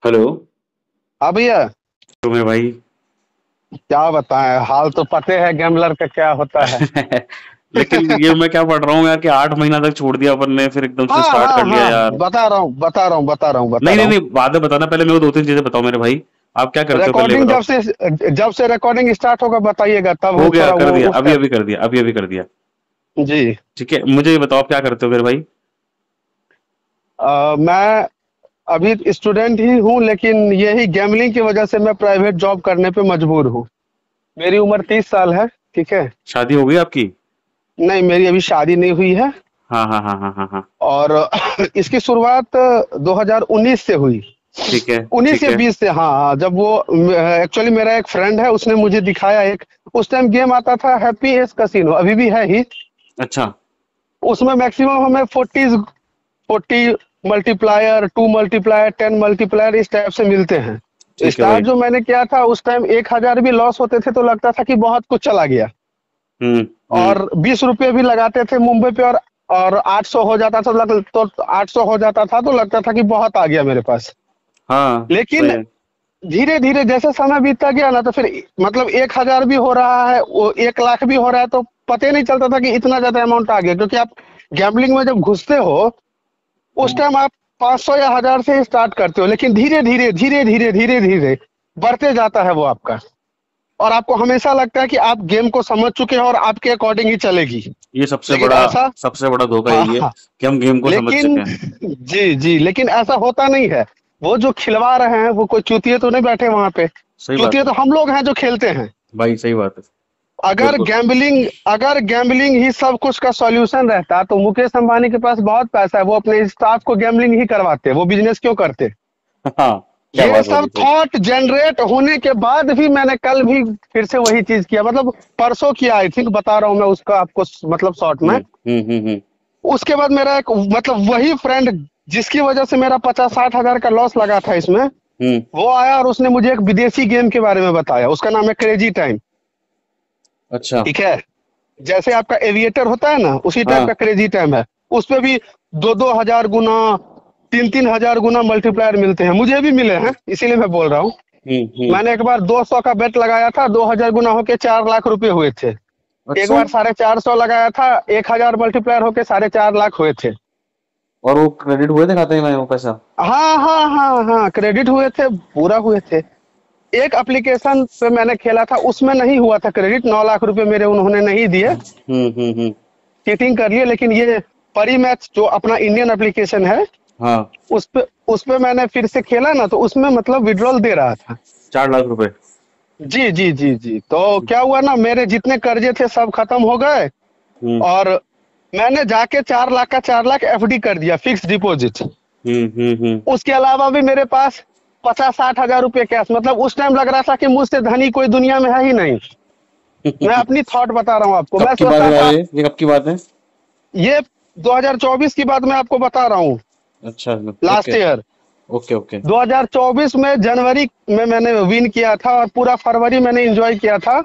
Hello. हाँ भैया। तुम्हें भाई। क्या बताएं, हाल तो पते है गैम्बलर का क्या होता है। लेकिन ये मैं क्या पढ़ रहा हूँ यार कि 8 महीना तक छोड़ दिया अपन ने, फिर एकदम से हाँ स्टार्ट हाँ कर लिया हाँ, यार। बता नहीं रहा नहीं हूँ। नहीं, बाद में बताना, पहले मेरे को 2-3 चीजें बताओ मेरे भाई। आप क्या करते हो पहले ये रिकॉर्डिंग बताओ। जब से रिकॉर्डिंग स्टार्ट होगा बताइएगा, तब हो हम गया, थोड़ा कर वो दिया, उस अभी टाइम। अभी कर दिया, अभी अभी कर दिया। जी। ठीक है, मुझे ये बताओ आप क्या करते हो मेरे भाई। मैं अभी स्टूडेंट ही हूँ, लेकिन यही गैम्बलिंग की वजह से मैं प्राइवेट जॉब करने पे मजबूर हूँ। मेरी उम्र 30 साल है। ठीक है। शादी हो गई आपकी? नहीं, मेरी अभी शादी नहीं हुई है। हाँ हाँ हाँ हाँ हाँ हाँ। और इसकी शुरुआत 2019 से हुई। ठीक है। 19 ठीक या है। 20 से, हाँ हाँ, जब वो एक्चुअली मेरा एक फ्रेंड है, उसने मुझे दिखाया एक। उस टाइम गेम आता था हैप्पी एस कसिनो, अभी भी है ही। अच्छा। उसमें मैक्सिमम हमें 40 मल्टीप्लायर, 2 मल्टीप्लायर, 10 मल्टीप्लायर इस टाइप से मिलते हैं। ठीक है स्टार्ट भाई। जो मैंने किया था उस टाइम 1,000 भी लॉस होते थे तो लगता था कि बहुत कुछ चला गया। हम्म। हम्म। और 20 रुपये भी लगाते थे मुंबई पे, और 800 हो जाता था, तो 800 हो जाता था तो लगता था कि बहुत आ गया मेरे पास। हाँ सही लेकिन है। धीरे धीरे जैसे समय बीतता गया ना, तो फिर मतलब 1,000 भी हो रहा है, वो 1 लाख भी हो रहा है, तो पता ही नहीं चलता था कि इतना ज्यादा अमाउंट आ गया, क्योंकि आप गैम्बलिंग में जब घुसते हो उस हम्म। टाइम आप 500 या 1,000 से ही स्टार्ट करते हो, लेकिन धीरे धीरे बढ़ते जाता है वो आपका। और आपको हमेशा लगता है कि आप गेम को समझ चुके हैं और आपके अकॉर्डिंग ही चलेगी। ये सबसे लेकिन बड़ा, ऐसा, सबसे बड़ा धोखा हाँ यही है हाँ, कि हम गेम को समझ चुके लेकिन हैं। जी जी, लेकिन ऐसा होता नहीं है। वो जो खिलवा रहे हैं वो कोई चूतिए तो नहीं बैठे वहां पे। सही बात चूतिए है तो हम लोग हैं जो खेलते हैं। भाई, सही बात है। अगर बिल्कुल। गैम्बलिंग अगर गैम्बलिंग ही सब कुछ का सॉल्यूशन रहता तो मुकेश अंबानी के पास बहुत पैसा है, वो अपने स्टाफ को गैम्बलिंग ही करवाते, वो बिजनेस क्यों करते। हाँ, क्या ये बात बोली सब सही। थॉट जनरेट होने के बाद भी मैंने कल भी फिर से वही चीज किया, मतलब परसों किया, आई थिंक, बता रहा हूँ मैं उसका आपको, मतलब शॉर्ट में। हम्म। उसके बाद मेरा एक, मतलब वही फ्रेंड जिसकी वजह से मेरा 50-60 हजार का लॉस लगा था इसमें, हम्म। वो आया और उसने मुझे एक विदेशी गेम के बारे में बताया, उसका नाम है क्रेजी टाइम। अच्छा। ठीक है। जैसे आपका एविएटर होता है ना, उसी टाइप हाँ। का क्रेजी टाइम है। उस पे भी 2-2 हजार गुना, 3-3 हजार गुना मल्टीप्लायर मिलते हैं, मुझे भी मिले हैं, इसीलिए मैं बोल रहा हूँ। हम्म। मैंने एक बार 200 का बेट लगाया था, 2,000 गुना होके 4 लाख रुपए हुए थे। एक अच्छा। बार 450 लगाया था, 1,000 मल्टीप्लायर होके 4.5 लाख हुए थे। और वो क्रेडिट हुए थे खाते में वो पैसा? हाँ हाँ हाँ हाँ, क्रेडिट हुए थे, पूरा हुए थे। एक एप्लीकेशन पे मैंने खेला था, उसमें नहीं हुआ था क्रेडिट, 9 लाख रुपए मेरे उन्होंने नहीं दिए, हम्म। चीटिंग कर लिए। लेकिन ये परी मैच जो अपना इंडियन एप्लीकेशन है, हाँ। उस पे मैंने फिर से खेला ना, तो उसमें मतलब विड्रॉल दे रहा था। 4 लाख रुपए? जी जी जी जी, तो क्या हुआ ना, मेरे जितने कर्जे थे सब खत्म हो गए। हम्म और मैंने जाके 4 लाख का 4 लाख एफडी कर दिया, फिक्स डिपॉजिट। हम्म। उसके अलावा भी मेरे पास 50-60 हजार रुपये कैश, मतलब उस टाइम लग रहा था कि मुझसे धनी कोई दुनिया में है ही नहीं। मैं अपनी थॉट बता रहा हूँ आपको, कब मैं की बात सोचता है था। ये कब की बात है? ये 2024 की बात मैं आपको बता रहा हूँ, अच्छा। Last okay year. Okay okay. 2024 में जनवरी में मैंने विन किया था, और पूरा फरवरी मैंने एंजॉय किया था।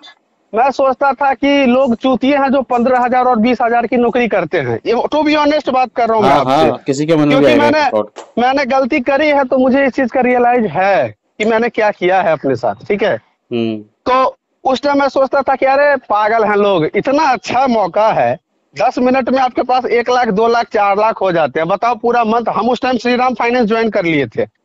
मैं सोचता था कि लोग चूतिए हैं जो 15 हजार और 20 हजार की नौकरी करते हैं, ये टू बी ऑनेस्ट बात कर रहा हूँ मैं हाँ आपसे। हाँ, किसी के मन में भी क्योंकि आएगा मैंने ये थॉट। मैंने गलती करी है, तो मुझे इस चीज का रियलाइज है कि मैंने क्या किया है अपने साथ। ठीक है। हम्म। तो उस टाइम मैं सोचता था कि अरे पागल हैं लोग, इतना अच्छा मौका है, 10 मिनट में आपके पास 1 लाख, 2 लाख, 4 लाख हो जाते हैं, बताओ पूरा मंथ। हम उस टाइम श्रीराम फाइनेंस ज्वाइन कर लिए थे।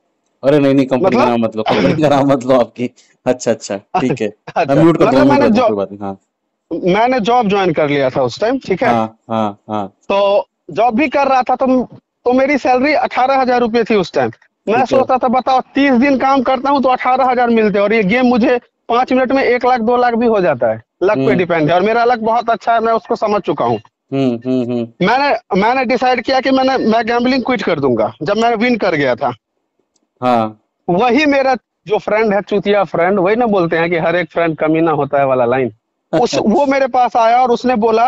अरे नहीं नहीं, कंपनी का मतलब नाम मत लो, कंपनी का नाम मत लो आपकी। अच्छा अच्छा, ठीक है। मैं अच्छा, म्यूट कर दूंगा, मतलब म्यूट कर दूंगा, कोई बात नहीं। हाँ मैंने जॉब ज्वाइन कर लिया था उस टाइम। ठीक है। हाँ हाँ हाँ। तो जॉब भी कर रहा था, तो मेरी सैलरी 18 हजार रुपये थी उस टाइम। मैं ठीक है। सोचता था, बताओ 30 दिन काम करता हूँ तो 18 हजार मिलते हैं, और ये गेम मुझे 5 मिनट में 1 लाख, 2 लाख भी हो जाता है। लक पे हम्म डिपेंड है, और मेरा लक बहुत अच्छा है, मैं उसको समझ चुका हूँ। हम्म। मैंने डिसाइड किया कि मैं गैम्बलिंग क्विट कर दूंगा जब मैं विन कर गया था। हाँ वही मेरा जो फ्रेंड है, चूतिया फ्रेंड, वही ना बोलते हैं कि हर एक फ्रेंड कमीना होता है वाला लाइन। वो मेरे पास आया और उसने बोला,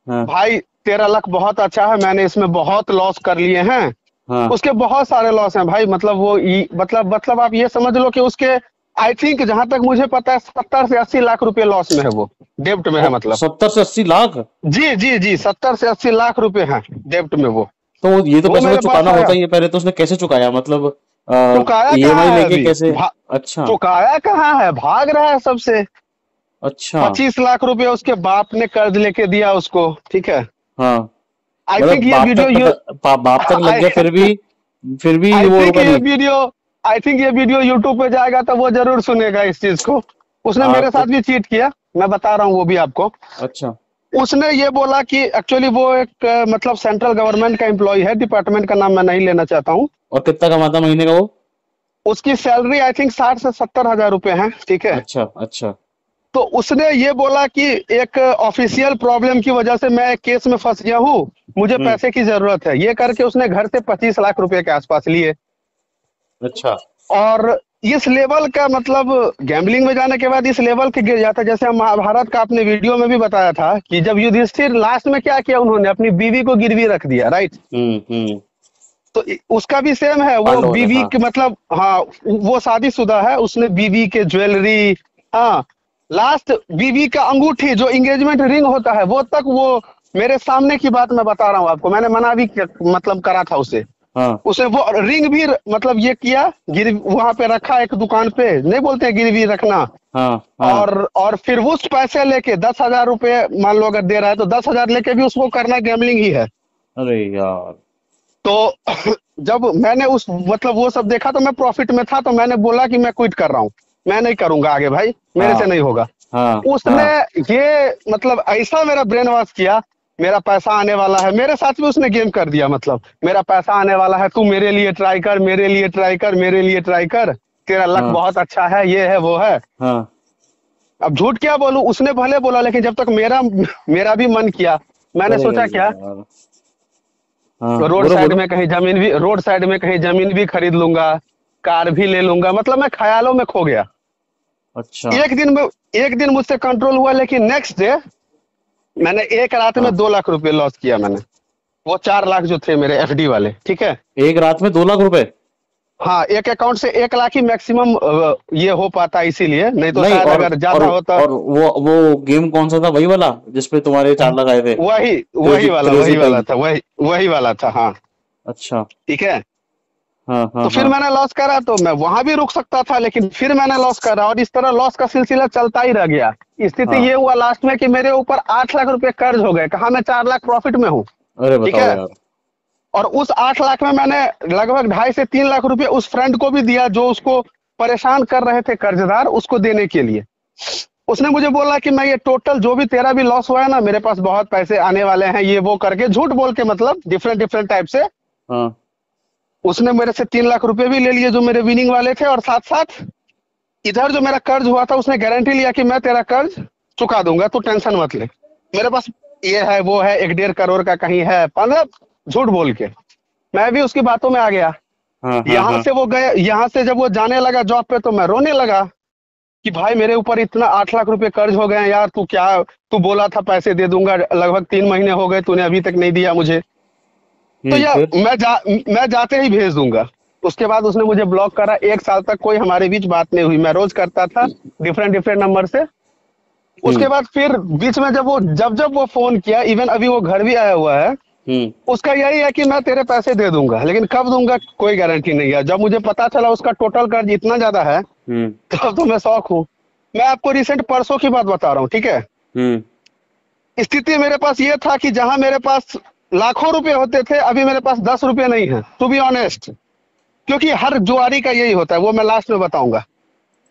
हाँ भाई तेरा लक बहुत अच्छा है, मैंने इसमें बहुत लॉस कर लिए हैं। हाँ। उसके बहुत सारे लॉस हैं भाई, मतलब मतलब आप ये समझ लो कि उसके, आई थिंक जहां तक मुझे पता है, 70 से 80 लाख रुपए लॉस में है वो, डेब्ट में है ओ, मतलब। 70 से 80 लाख? जी जी जी, 70 से 80 लाख रुपए हैं डेब्ट में वो। तो ये तो वो पैसा तो मेरे पास चुकाना होता आया। ही है, पहले तो उसने कैसे चुकाया मतलब? चुकाया ईएमआई कहाँ है लेके अभी? कैसे? अच्छा चुकाया कहाँ है, भाग रहा है सबसे। अच्छा। 25 लाख रुपए उसके बाप ने कर्ज लेके दिया उसको, ठीक है। हाँ आई मतलब थिंक ये वीडियो यू बाप तक लग आई गया, फिर भी आई वो थिंक रुका ये नहीं। वीडियो आई थिंक ये वीडियो यूट्यूब पे जाएगा तो वो जरूर सुनेगा इस चीज को। उसने हाँ मेरे तो साथ भी चीट किया, मैं बता रहा हूँ वो भी आपको। अच्छा। उसने ये बोला कि एक्चुअली वो एक मतलब सेंट्रल गवर्नमेंट का एम्प्लॉय है, डिपार्टमेंट का नाम मैं नहीं लेना चाहता हूँ। और कितना कमाता महीने का वो? उसकी सैलरी आई थिंक 60 से 70 हजार रुपए है, ठीक है। अच्छा अच्छा। तो उसने ये बोला कि एक ऑफिशियल प्रॉब्लम की वजह से मैं एक केस में फंस गया हूँ, मुझे हम्म। पैसे की जरूरत है, ये करके उसने घर से 25 लाख रुपए के आसपास लिए। अच्छा। और इस लेवल का मतलब गैम्बलिंग में जाने के बाद इस लेवल के गिर जाता है। जैसे हम महाभारत का आपने वीडियो में भी बताया था कि जब युधिष्ठिर लास्ट में क्या किया, उन्होंने अपनी बीवी को गिरवी रख दिया, राइट। हम्म। तो उसका भी सेम है, वो पांडवों ने, बीवी हाँ। के मतलब हाँ, वो शादीशुदा है, उसने बीवी के ज्वेलरी, हाँ, लास्ट बीवी का अंगूठी जो एंगेजमेंट रिंग होता है वो तक, वो मेरे सामने की बात मैं बता रहा हूँ आपको, मैंने मना भी मतलब करा था उसे। हाँ उसे वो रिंग भी मतलब ये किया, गिर वहां पे रखा एक दुकान पे, नहीं बोलते हैं गिरवी रखना। हाँ हाँ। और फिर उस पैसे लेके 10 हजार रुपए मान लो अगर दे रहा है तो 10 हजार लेके भी उसको करना गैम्बलिंग ही है। अरे यार। तो जब मैंने उस मतलब वो सब देखा तो मैं प्रॉफिट में था, तो मैंने बोला कि मैं क्विट कर रहा हूँ, मैं नहीं करूंगा आगे भाई, मेरे हाँ से नहीं होगा। हाँ उसने हाँ ये मतलब ऐसा मेरा ब्रेन वॉश किया, मेरा पैसा आने वाला है, मेरे साथ भी उसने गेम कर दिया, मतलब मेरा पैसा आने वाला है, तू मेरे लिए ट्राई कर, मेरे लिए ट्राई कर, मेरे लिए ट्राई कर, तेरा लक हाँ बहुत अच्छा है, ये है वो है। हाँ। अब झूठ क्या बोलूं, उसने भले बोला, लेकिन जब तक मेरा मेरा भी मन किया, मैंने अरे सोचा क्या, यार। हाँ रोड बोलो साइड बोलो। में कहीं जमीन भी, रोड साइड में कहीं जमीन भी खरीद लूंगा, कार भी ले लूंगा, मतलब मैं ख्यालों में खो गया। अच्छा। एक दिन मुझसे कंट्रोल हुआ, लेकिन नेक्स्ट डे मैंने एक रात में हाँ 2 लाख रुपए लॉस किया मैंने। वो 4 लाख जो थे मेरे एफडी वाले, ठीक है। एक रात में 2 लाख रुपए? हाँ, एक अकाउंट से 1 लाख ही मैक्सिमम ये हो पाता है, इसीलिए, नहीं तो नहीं, शायद अगर ज्यादा होता। और वो गेम कौन सा था, वही वाला जिसपे तुम्हारे 4 लाख आए थे? वही क्रेजी क्रेजी वही वाला टाइम। था, वही वाला था, हाँ। अच्छा। ठीक है। हाँ हाँ तो फिर हाँ मैंने लॉस करा, तो मैं वहां भी रुक सकता था, लेकिन फिर मैंने लॉस करा, और इस तरह लॉस का सिलसिला चलता ही रह गया। स्थिति हाँ। ये हुआ लास्ट में कि मेरे ऊपर 8 लाख रुपए कर्ज हो गए, कहा मैं 4 लाख प्रॉफिट में हूँ, अरे ठीक बताओ है। यार। और उस 8 लाख में मैंने लगभग 2.5 से 3 लाख रुपए उस फ्रेंड को भी दिया, जो उसको परेशान कर रहे थे कर्जदार, उसको देने के लिए। उसने मुझे बोला कि मैं ये टोटल जो भी तेरा भी लॉस हुआ है ना, मेरे पास बहुत पैसे आने वाले हैं, ये वो करके झूठ बोल के, मतलब डिफरेंट डिफरेंट टाइप से हाँ उसने मेरे से 3 लाख रुपए भी ले लिए जो मेरे विनिंग वाले थे, और साथ साथ इधर जो मेरा कर्ज हुआ था उसने गारंटी लिया कि मैं तेरा कर्ज चुका दूंगा, तू टेंशन मत ले, मेरे पास ये है वो है, 1-1.5 करोड़ का कहीं है, मतलब झूठ बोल के मैं भी उसकी बातों में आ गया। हाँ हाँ यहाँ हाँ। से वो गए, यहाँ से जब वो जाने लगा जॉब पे, तो मैं रोने लगा कि भाई मेरे ऊपर इतना 8 लाख रुपए कर्ज हो गए हैं यार, तू बोला था पैसे दे दूंगा, लगभग 3 महीने हो गए, तूने अभी तक नहीं दिया मुझे। तो यार फिर? मैं जाते ही भेज दूंगा। उसके बाद उसने मुझे ब्लॉक करा, 1 साल तक कोई हमारे बीच बात नहीं हुई, मैं रोज करता था डिफरेंट डिफरेंट नंबर से। उसके हम्म बाद फिर बीच में जब वो फोन किया, इवन अभी वो घर भी आया हुआ है, हम्म उसका यही है कि मैं तेरे पैसे दे दूंगा, लेकिन कब दूंगा कोई गारंटी नहीं है। जब मुझे पता चला उसका टोटल कर्ज इतना ज्यादा है, हम्म तब तो मैं शौक हूँ। मैं आपको रिसेंट परसों की बात बता रहा हूँ, ठीक है। हम्म। स्थिति मेरे पास ये था कि जहां मेरे पास लाखों रुपए होते थे, अभी मेरे पास 10 रुपए नहीं है, टू बी ऑनेस्ट। क्योंकि हर जुआरी का यही होता है, वो मैं लास्ट में बताऊंगा।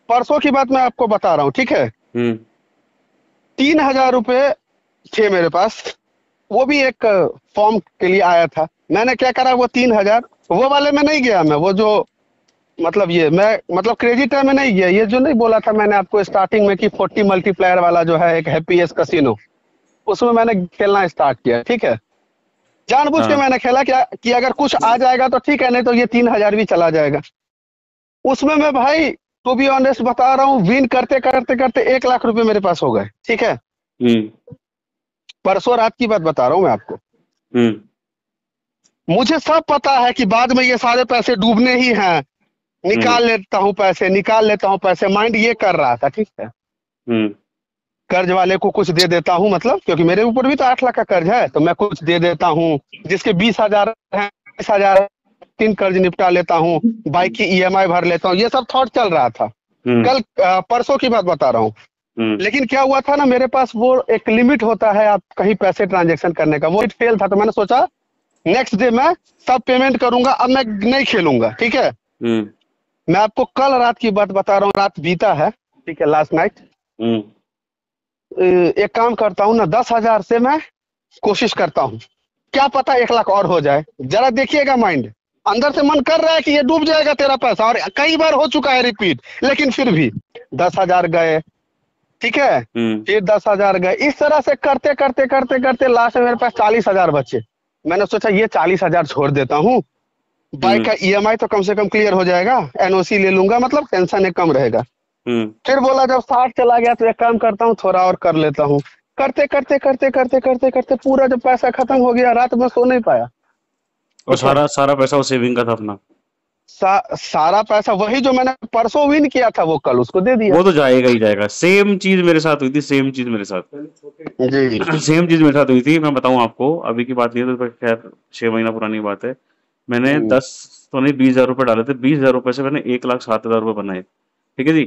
परसों की बात मैं आपको बता रहा हूँ, ठीक है। हम्म। 3 हजार रुपए थे मेरे पास, वो भी एक फॉर्म के लिए आया था। मैंने क्या करा, वो 3 हजार वो वाले में नहीं गया मैं, वो जो मतलब ये मैं मतलब क्रेजी टाइम में नहीं गया, ये जो नहीं बोला था मैंने आपको स्टार्टिंग में कि 40 मल्टीप्लायर वाला जो है एक हैप्पीएस्ट कसिनो, उसमें मैंने खेलना स्टार्ट किया, ठीक है। जानबूझ के हाँ मैंने खेला क्या कि अगर कुछ आ जाएगा तो ठीक है, नहीं तो ये 3 हजार भी चला जाएगा। उसमें मैं भाई टू बी ऑनेस्ट बता रहा हूँ, विन करते करते करते 1 लाख रुपए मेरे पास हो गए, ठीक है। हम्म परसों रात की बात बता रहा हूँ मैं आपको। हम्म मुझे सब पता है कि बाद में ये सारे पैसे डूबने ही हैं, हम्म निकाल लेता हूँ पैसे, माइंड ये कर रहा था, ठीक है। हम्म कर्ज वाले को कुछ दे देता हूँ, मतलब क्योंकि मेरे ऊपर भी तो 8 लाख का कर्ज है, तो मैं कुछ दे देता हूँ, जिसके 20 हजार है, 20 हजार 2-3 कर्ज निपटा लेता हूँ, बाइक की ईएमआई भर लेता हूँ, ये सब थॉट चल रहा था। कल परसों की बात बता रहा हूँ। लेकिन क्या हुआ था ना, मेरे पास वो एक लिमिट होता है आप कहीं पैसे ट्रांजेक्शन करने का, वो फेल था। तो मैंने सोचा नेक्स्ट डे मैं सब पेमेंट करूंगा, अब मैं नहीं खेलूंगा, ठीक है। मैं आपको कल रात की बात बता रहा हूँ, रात बीता है, ठीक है, लास्ट नाइट। एक काम करता हूँ ना, 10,000 से मैं कोशिश करता हूँ, क्या पता 1 लाख और हो जाए। जरा देखिएगा, माइंड अंदर से मन कर रहा है कि ये डूब जाएगा तेरा पैसा, और कई बार हो चुका है रिपीट, लेकिन फिर भी 10,000 गए, ठीक है, फिर 10,000 गए। इस तरह से करते करते करते करते लास्ट में मेरे पास 40,000 बचे। मैंने सोचा ये 40,000 छोड़ देता हूँ, बाइक का ईएमआई तो कम से कम क्लियर हो जाएगा, एनओसी ले लूंगा, मतलब टेंशन एक कम रहेगा। फिर बोला जब 60 चला गया तो एक काम करता हूँ, थोड़ा और कर लेता हूँ। करते करते करते करते करते करते पूरा जब पैसा खत्म हो गया, रात में सो नहीं पाया। और सारा सारा पैसा वो सेविंग का था अपना? सारा पैसा वही जो मैंने परसों विन किया था, वो कल उसको दे दिया। वो तो जाएगा ही जाएगा। सेम चीज मेरे साथ हुई थी, सेम चीज मेरे साथ जी सेम चीज मेरे साथ हुई थी। मैं बताऊं आपको, अभी की बात नहीं है, तो खैर 6 महीना पुरानी बात है। मैंने 10 तो नहीं 20,000 रुपए डाले थे। 20,000 रुपए से मैंने 1,07,000 रुपए बनाए, ठीक है जी।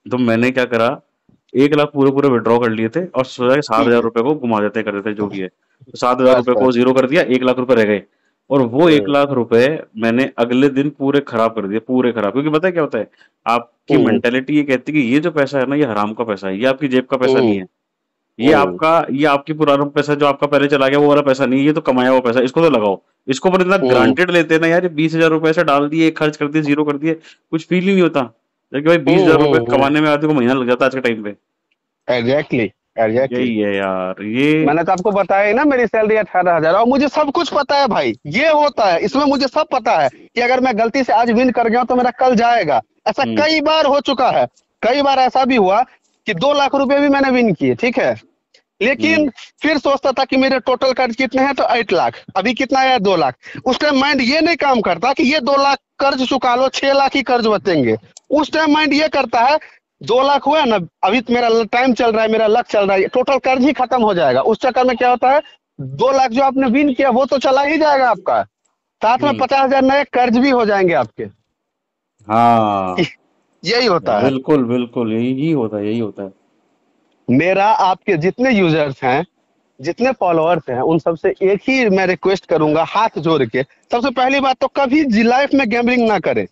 तो मैंने क्या करा, 1 लाख पूरे पूरे विड्रॉ कर लिए थे और सोचा कि 7,000 रुपए को घुमा देते कर देते जो भी है। तो 7,000 बस रुपए को बस। जीरो कर दिया, 1 लाख रुपए रह गए। और वो 1 लाख रुपए मैंने अगले दिन पूरे खराब कर दिए, पूरे खराब। क्योंकि पता है क्या होता है, आपकी मेंटेलिटी ये कहती है कि ये जो पैसा है ना, ये हराम का पैसा है, ये आपकी जेब का पैसा नहीं है। ये आपकी पुराना पैसा जो आपका पहले चला गया, वो वाला पैसा नहीं है, ये तो कमाया हुआ पैसा, इसको तो लगाओ। इसको पर इतना ग्रांटेड लेते हैं ना यार, 20,000 रुपए से डाल दिए, खर्च कर दिए, जीरो कर दिए, कुछ फील ही नहीं होता। जबकि भाई 20,000 रुपए कमाने में आदमी को महीना लग जाता है आज के टाइम पे। Exactly exactly. यही है यार ये। मैंने तो आपको बताया ही ना, मेरी सैलरी 18,000, और मुझे सब कुछ पता है भाई, ये होता है इसमें, मुझे सब पता है कि अगर मैं गलती से आज विन कर गया तो मेरा कल जाएगा। ऐसा कई बार हो चुका है। कई बार ऐसा भी हुआ कि 2 लाख रुपए भी मैंने विन किए, ठीक है, लेकिन फिर सोचता था कि मेरे टोटल कर्ज कितने हैं, तो 8 लाख, अभी कितना है, 2 लाख। उस टाइम माइंड ये नहीं काम करता कि ये 2 लाख कर्ज चुका लो, 6 लाख ही कर्ज बचेंगे। उस टाइम माइंड ये करता है 2 लाख हुआ ना, अभी तो मेरा टाइम चल रहा है, मेरा लक चल रहा है, टोटल कर्ज ही खत्म हो जाएगा। उस चक्कर में क्या होता है, 2 लाख जो आपने विन किया वो तो चला ही जाएगा आपका, साथ में 50,000 नए कर्ज भी हो जाएंगे आपके। हाँ यही होता है। बिल्कुल बिल्कुल, यही होता है, यही होता है। मेरा आपके जितने यूजर्स हैं, जितने फॉलोअर्स हैं, उन सबसे एक ही मैं रिक्वेस्ट करूंगा हाथ जोड़ के, सबसे पहली बात तो कभी लाइफ में गैम्बलिंग ना करें।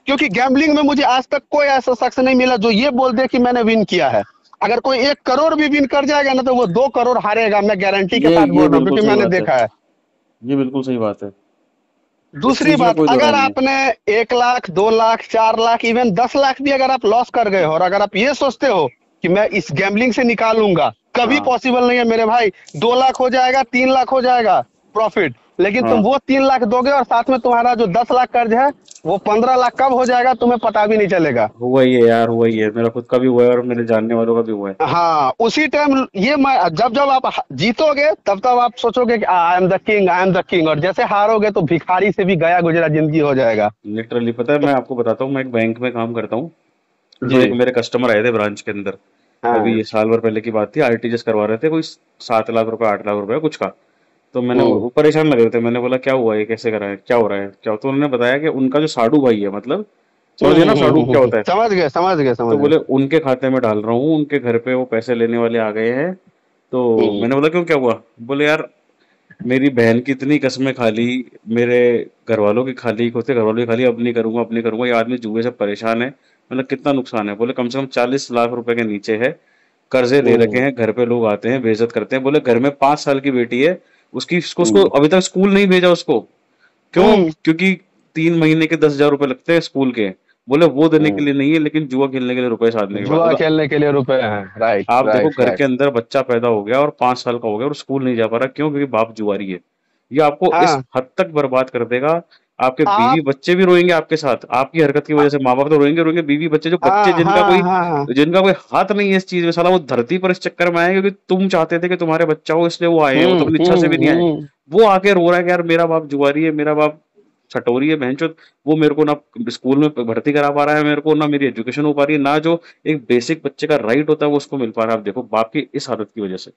क्योंकि गैम्बलिंग में मुझे आज तक कोई ऐसा शख्स नहीं मिला जो ये बोल दे कि मैंने विन किया है। अगर कोई 1 करोड़ भी विन कर जाएगा ना, तो वो 2 करोड़ हारेगा, मैं गारंटी के साथ बोल रहा हूँ, क्योंकि मैंने देखा है। ये बिल्कुल सही बात है। दूसरी बात, अगर आपने 1 लाख, 2 लाख, 4 लाख, इवन 10 लाख भी अगर आप लॉस कर गए हो, और अगर आप ये सोचते हो कि मैं इस गैम्बलिंग से निकालूंगा, कभी पॉसिबल नहीं है मेरे भाई। 2 लाख हो जाएगा, 3 लाख हो जाएगा प्रॉफिट, लेकिन तुम वो 3 लाख दोगे और साथ में तुम्हारा जो 10 लाख कर्ज है, वो 15 लाख कब हो जाएगा तुम्हें पता भी नहीं चलेगा। हुआ ही है यार, हुआ ही है, मेरा खुद का भी हुआ है और मेरे जानने वालों का भी हुआ है। हाँ, उसी टाइम ये जब जब आप जीतोगे तब तब आप सोचोगे कि I am the king, I am the king, और जैसे हारोगे तो भिखारी से भी गया गुजरा जिंदगी हो जाएगा। लिटरली पता है, मैं आपको बताता हूँ, मैं एक बैंक में काम करता हूँ। तो एक मेरे कस्टमर आए थे ब्रांच के अंदर, अभी ये साल भर पहले की बात थी। आरटीजीएस करवा रहे थे, कोई 7 लाख रुपए 8 लाख रुपए कुछ का। तो मैंने, वो परेशान लग रहे थे, मैंने बोला क्या हुआ है, कैसे करा है, क्या हो रहा है, क्या। तो उन्होंने बताया कि उनका जो साडू भाई है, मतलब समझ गए ना साडू क्या होता है? समझ गए समझ गए समझ तो गए। बोले उनके खाते में डाल रहा हूँ, उनके घर पे वो पैसे लेने वाले आ गए हैं। तो मैंने बोला क्यों, क्या हुआ? बोले यार मेरी बहन की इतनी कस्में खा ली, मेरे घर वालों की खा ली, खुद के घर वालों की खा ली, अब नहीं करूंगा, अब नहीं करूंगा, ये आदमी जुए से परेशान है। मतलब कितना नुकसान है? बोले कम से कम 40 लाख रुपए के नीचे है, कर्जे ले रखे हैं, घर पे लोग आते हैं, बेइज्जत करते हैं। बोले घर में 5 साल की बेटी है, उसको अभी तक स्कूल नहीं भेजा उसको। क्यों? क्योंकि 3 महीने के 10,000 रुपए लगते हैं स्कूल के। बोले वो देने के लिए नहीं है, लेकिन जुआ खेलने के लिए रुपए साधने के बाद। जुआ खेलने के लिए रुपए हैं, राइट आप देखो, राइट घर के राइट। अंदर बच्चा पैदा हो गया और 5 साल का हो गया और स्कूल नहीं जा पा रहा, क्यों? क्योंकि बाप जुआरी है। ये आपको इस हाँ, हद तक बर्बाद कर देगा। आपके बीवी आप बच्चे भी रोएंगे आपके साथ, आपकी हरकत की वजह से। माँ बाप तो रोएंगे रोएंगे, बीवी बच्चे, जो बच्चे हाँ हाँ हाँ हाँ। जिनका कोई हाथ नहीं है इस चीज में, साला वो धरती पर इस चक्कर में आए क्योंकि तुम चाहते थे कि तुम्हारे बच्चा हो, इसलिए वो आए हैं, वो तो अपनी इच्छा से भी नहीं आए। वो आके रो रहा है कि यार मेरा बाप जुआरी है, मेरा बाप छटोरी है, बहनचोद, वो मेरे को ना स्कूल में भर्ती करा पा रहा है, मेरे को ना मेरी एजुकेशन हो पा रही है, ना जो एक बेसिक बच्चे का राइट होता है वो उसको मिल पा रहा है। आप देखो बाप की इस आदत की वजह से।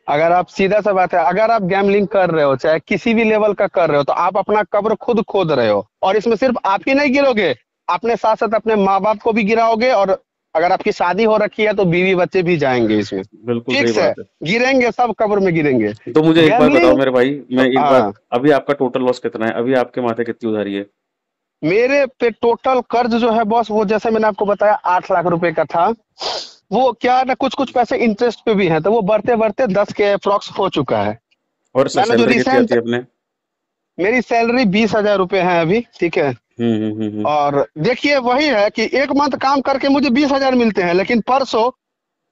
अगर आप सीधा सा बात है, अगर आप गैमलिंग कर रहे हो चाहे किसी भी लेवल का कर रहे हो, तो आप अपना कब्र खुद खोद रहे हो। और इसमें सिर्फ आप ही नहीं गिरोगे, अपने साथ साथ अपने माँ बाप को भी गिराओगे, और अगर आपकी शादी हो रखी है तो बीवी बच्चे भी जाएंगे इसमें। बिल्कुल सही फिक्स है, बात है। गिरेंगे, सब कब्र में गिरेंगे। तो मुझे एक बात बताओ गैमलिंग। मेरे भाई, मैं एक बात, हाँ, अभी आपका टोटल लॉस कितना है? अभी आपके माथे कितनी उधारी है? मेरे पे टोटल कर्ज जो है बॉस, वो जैसे मैंने आपको बताया 8 लाख रुपए का था। वो क्या है ना, कुछ कुछ पैसे इंटरेस्ट पे भी हैं, तो वो बढ़ते बढ़ते 10 के अप्रॉक्स हो चुका है। और मैंने जो सैलरी कितनी आती रिसेंट, है अपने? मेरी सैलरी 20 हजार रुपए है अभी, ठीक है। हम्म। और देखिए वही है कि एक मंथ काम करके मुझे 20 हजार मिलते हैं, लेकिन परसों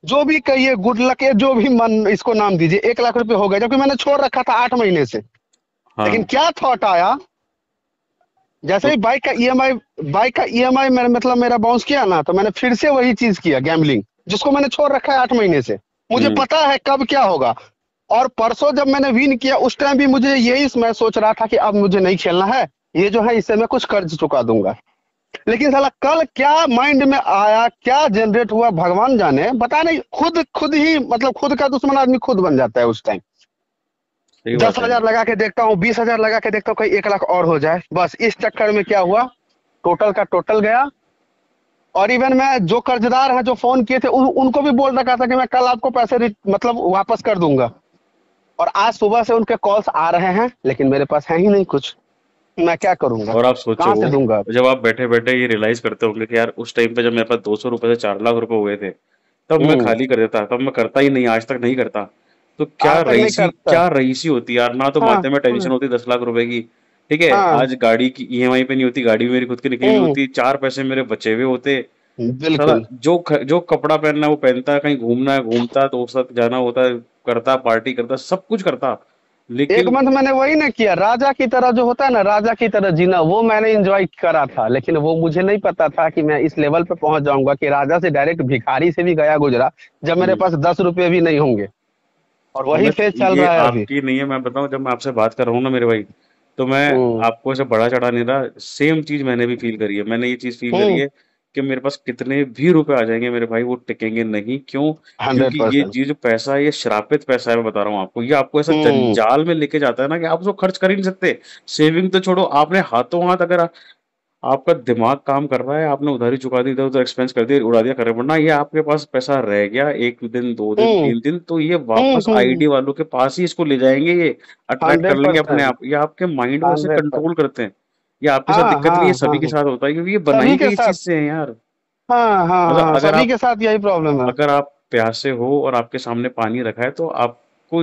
जो भी कहिए, गुड लक है जो भी मन इसको नाम दीजिए, 1 लाख रुपए हो गए, जबकि मैंने छोड़ रखा था 8 महीने से। लेकिन हाँ। क्या थॉट आया, जैसे तो ही बाइक का ईएमआई मेरा मतलब मेरा बाउंस किया ना, तो मैंने फिर से वही चीज किया, गैम्बलिंग, जिसको मैंने छोड़ रखा है 8 महीने से। मुझे हम्म पता है कब क्या होगा। और परसों जब मैंने विन किया, उस टाइम भी मुझे यही मैं सोच रहा था कि अब मुझे नहीं खेलना है, ये जो है इससे मैं कुछ कर्ज चुका दूंगा। लेकिन साला कल क्या माइंड में आया, क्या जनरेट हुआ, भगवान जाने, पता नहीं, खुद खुद ही मतलब खुद का दुश्मन आदमी खुद बन जाता है उस टाइम। सही दस बात है। हजार लगा के देखता हूँ, 20 हजार लगा के देखता हूँ, कहीं 1 लाख और हो जाए, बस इस चक्कर में क्या हुआ, टोटल का टोटल गया। और इवन मैं जो कर्जदार हैं जो फोन किए थे, उनको भी बोल रखा था कि मैं कल आपको पैसे मतलब वापस कर दूंगा। और आज सुबह से उनके कॉल्स आ रहे हैं, लेकिन मेरे पास है ही नहीं कुछ, मैं क्या करूंगा, और आप सोचो, कहाँ से दूंगा। जब आप बैठे बैठे ये रियलाइज करते होंगे कि यार उस टाइम पे जब मेरे पास 200 रुपए से 4 लाख रुपए हुए थे, तब मैं हम्म। खाली कर देता, तब मैं करता ही नहीं, आज तक नहीं करता। तो आज तक नहीं करता। क्या रईसी होती यार, ना तो हाँ माथे में टेंशन हाँ होती 10 लाख रुपए की। ठीक है, हाँ। आज गाड़ी की ईएमआई पे नहीं होती, गाड़ी भी मेरी खुद की निकली हुई हम्म। होती, चार पैसे मेरे बचे हुए होते। साला बिल्कुल। जो कपड़ा पहनना है वो पहनता, कहीं घूमना है घूमता, दोस्त साथ जाना होता है करता, पार्टी करता, सब कुछ करता। एक लेकिन मंथ मैंने वही ना किया, राजा की तरह जो होता है ना, राजा की तरह जीना, वो मैंने एंजॉय करा था। लेकिन वो मुझे नहीं पता था कि मैं इस लेवल पे पहुंच जाऊंगा कि राजा से डायरेक्ट भिखारी से भी गया गुजरा, जब मेरे हम्म, पास 10 रुपए भी नहीं होंगे। और और वही मैं, फेज चल ये रहा है अभी। आपकी नहीं है, मैं बताऊं, जब मैं आपसे बात कर रहा हूँ ना मेरे भाई, तो मैं हम्म। आपको ऐसे बड़ा चढ़ा नहीं रहा, सेम चीज मैंने भी फील करी है, मैंने ये चीज फील करी हम्म। है कि मेरे पास कितने भी रुपए आ जाएंगे मेरे भाई, वो टिकेंगे नहीं। क्यों? हंड्रेड क्योंकि परसेंट ये जो पैसा है, ये श्रापित पैसा है, मैं बता रहा हूँ आपको, ये आपको ऐसा हम्म। जंजाल में लेके जाता है ना कि आप उसको खर्च कर ही नहीं सकते। सेविंग तो छोड़ो, आपने हाथों हाथ अगर आपका दिमाग काम कर रहा है, आपने उधारी चुका दी, इधर उधर एक्सपेंस कर दिया, उड़ा दिया, करे, वरना ये आपके पास पैसा रह गया एक दिन, दो दिन, हम्म। 3 दिन, तो ये वापस हम्म। आईडी वालों के पास ही इसको ले जाएंगे, ये अट्रैक्ट कर हंड्रेड लेंगे अपने परसेंट आप, ये आपके माइंड को ऐसे 100%। कंट्रोल करते हैं। ये आपके साथ हाँ दिक्कत नहीं है, हाँ सभी हाँ के हाँ। साथ होता है, क्योंकि ये सभी बनाई के गई इस साथ। चीज से है यार। हाँ हाँ मतलब हाँ, सभी के साथ यही प्रॉब्लम है। अगर आप प्यासे हो और आपके सामने पानी रखा है, तो आपको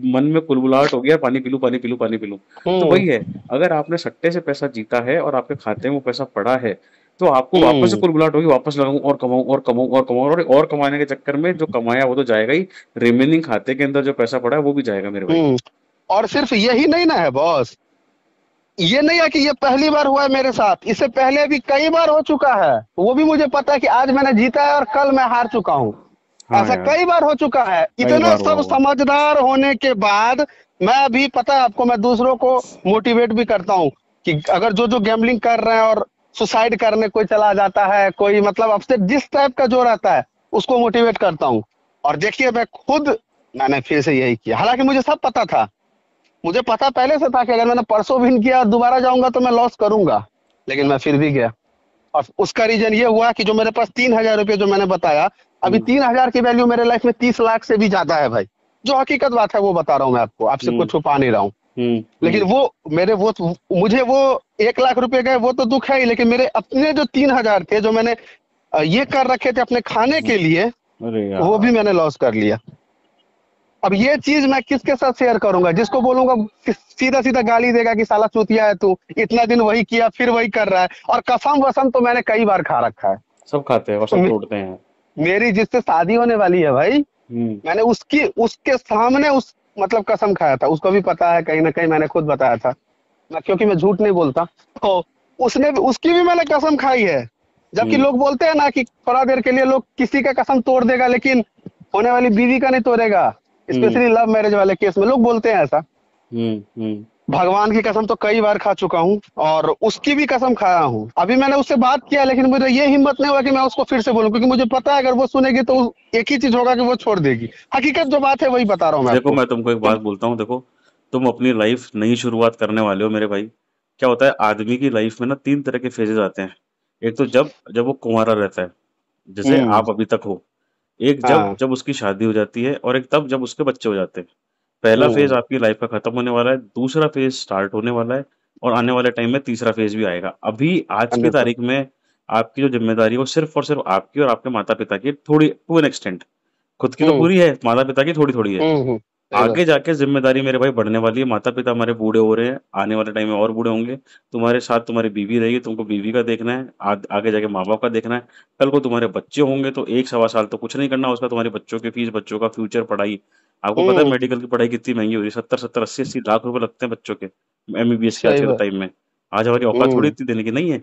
मन में कुलबुलाहट हो गया, पानी पी लूं, पानी पी लूं, पानी पी लूं। तो हम्म। वही है, अगर आपने सट्टे से पैसा जीता है और आपके खाते में वो पैसा पड़ा है, तो आपको वापस से हम्म। कुलबुलाहट होगी, वापस लगाऊं और कमाऊं और कमाऊं और कमाऊं, और कमाने के चक्कर में जो कमाया वो तो जाएगा ही, रिमेनिंग खाते के अंदर जो पैसा पड़ा है वो भी जाएगा मेरे भाई। हम्म। और सिर्फ यही नहीं ना है बॉस, ये नहीं है कि ये पहली बार हुआ है मेरे साथ, इससे पहले भी कई बार हो चुका है। वो भी मुझे पता है कि आज मैंने जीता है और कल मैं हार चुका हूँ। हाँ ऐसा यार, कई बार हो चुका है। कई इतना बार हुआ सब होगा। समझदार होने के बाद मैं भी, पता है आपको, मैं दूसरों को मोटिवेट भी करता हूँ कि अगर जो जो गैम्बलिंग कर रहे हैं और सुसाइड करने कोई चला जाता है, कोई मतलब आपसे जिस टाइप का जो रहता है, उसको मोटिवेट करता हूँ। और देखिए मैं खुद, मैंने फिर से यही किया, हालांकि मुझे सब पता था, मुझे पता पहले से था कि अगर मैंने परसों विन किया और दोबारा जाऊंगा तो मैं लॉस करूंगा। लेकिन मैं फिर भी गया। और उसका रीजन ये हुआ कि जो मेरे पास 3 हजार रुपये जो मैंने बताया, अभी हम्म 3 हजार की वैल्यू मेरे लाइफ में 30 लाख से भी ज्यादा है भाई। जो हकीकत बात है वो बता रहा हूँ मैं आपको, आपसे हम्म कुछ छुपा नहीं रहा हूँ। लेकिन हम्म। वो मेरे वो मुझे वो 1 लाख रुपए गए वो तो दुख है ही, लेकिन मेरे अपने जो 3 हजार थे जो मैंने ये कर रखे थे अपने खाने के लिए, अरे वो यार, भी मैंने लॉस कर लिया। अब ये चीज मैं किसके साथ शेयर करूंगा, जिसको बोलूंगा सीधा सीधा गाली देगा कि साला चूतिया है तू, इतना दिन वही किया फिर वही कर रहा है। और कसम वसम तो मैंने कई बार खा रखा है। सब खाते हैं और तो सब तोड़ते हैं। मेरी जिससे शादी होने वाली है भाई, हम्म मैंने उसकी उसके सामने उस मतलब कसम खाया था, उसको भी पता है, कहीं ना कहीं मैंने खुद बताया था मैं, क्योंकि मैं झूठ नहीं बोलता। तो उसने भी, उसकी भी मैंने कसम खाई है। जबकि हम्म लोग बोलते हैं ना कि थोड़ा देर के लिए लोग किसी का कसम तोड़ देगा, लेकिन होने वाली बीवी का नहीं तोड़ेगा। हम्म स्पेशली लव मैरिज वाले केस में लोग बोलते हैं ऐसा। हम्म। भगवान की कसम तो कई बार खा चुका हूँ, और उसकी भी कसम खाया हूँ। अभी मैंने उससे बात किया, लेकिन मुझे ये हिम्मत नहीं हुआ कि मैं उसको फिर से बोलूं, क्योंकि मुझे पता है अगर वो सुनेगी तो एक ही चीज होगा कि वो छोड़ देगी। हकीकत जो बात है वही बता रहा हूँ मैं देखो, आपको। मैं तुमको एक बात बोलता हूँ, देखो, तुम अपनी लाइफ नई शुरुआत करने वाले हो मेरे भाई। क्या होता है, आदमी की लाइफ में ना 3 तरह के फेजेस आते हैं। एक तो जब जब वो कुंवारा रहता है, जैसे हम्म। आप अभी तक हो। एक जब हाँ। जब उसकी शादी हो जाती है, और एक तब जब उसके बच्चे हो जाते हैं। पहला फेज हम्म। आपकी लाइफ का खत्म होने वाला है, दूसरा फेज स्टार्ट होने वाला है, और आने वाले टाइम में तीसरा फेज भी आएगा। अभी आज की 100%। तारीख में आपकी जो जिम्मेदारी है वो सिर्फ और सिर्फ आपकी और आपके माता पिता की, थोड़ी टू एन एक्सटेंट। खुद की तो हम्म। पूरी है, माता पिता की थोड़ी थोड़ी है। सही बात। आगे जाके जिम्मेदारी मेरे भाई बढ़ने वाली है। माता पिता हमारे बूढ़े हो रहे हैं, आने वाले टाइम में और बूढ़े होंगे। तुम्हारे साथ तुम्हारी बीवी रहेगी, तुमको बीवी का देखना है, आगे जाके माँ बाप का देखना है। कल को तुम्हारे बच्चे होंगे तो 1 सवा साल तो कुछ नहीं करना, उसका तुम्हारे बच्चों की फीस, बच्चों का फ्यूचर, पढ़ाई। आपको पता है हम्म। मेडिकल की पढ़ाई कितनी महंगी हो रही है, 70-70 80-80 लाख रुपए लगते हैं बच्चों के, एमबीबीएस के आज सही के बात। टाइम में। आज हमारी औकात थोड़ी हम्म। इतनी देने की नहीं है।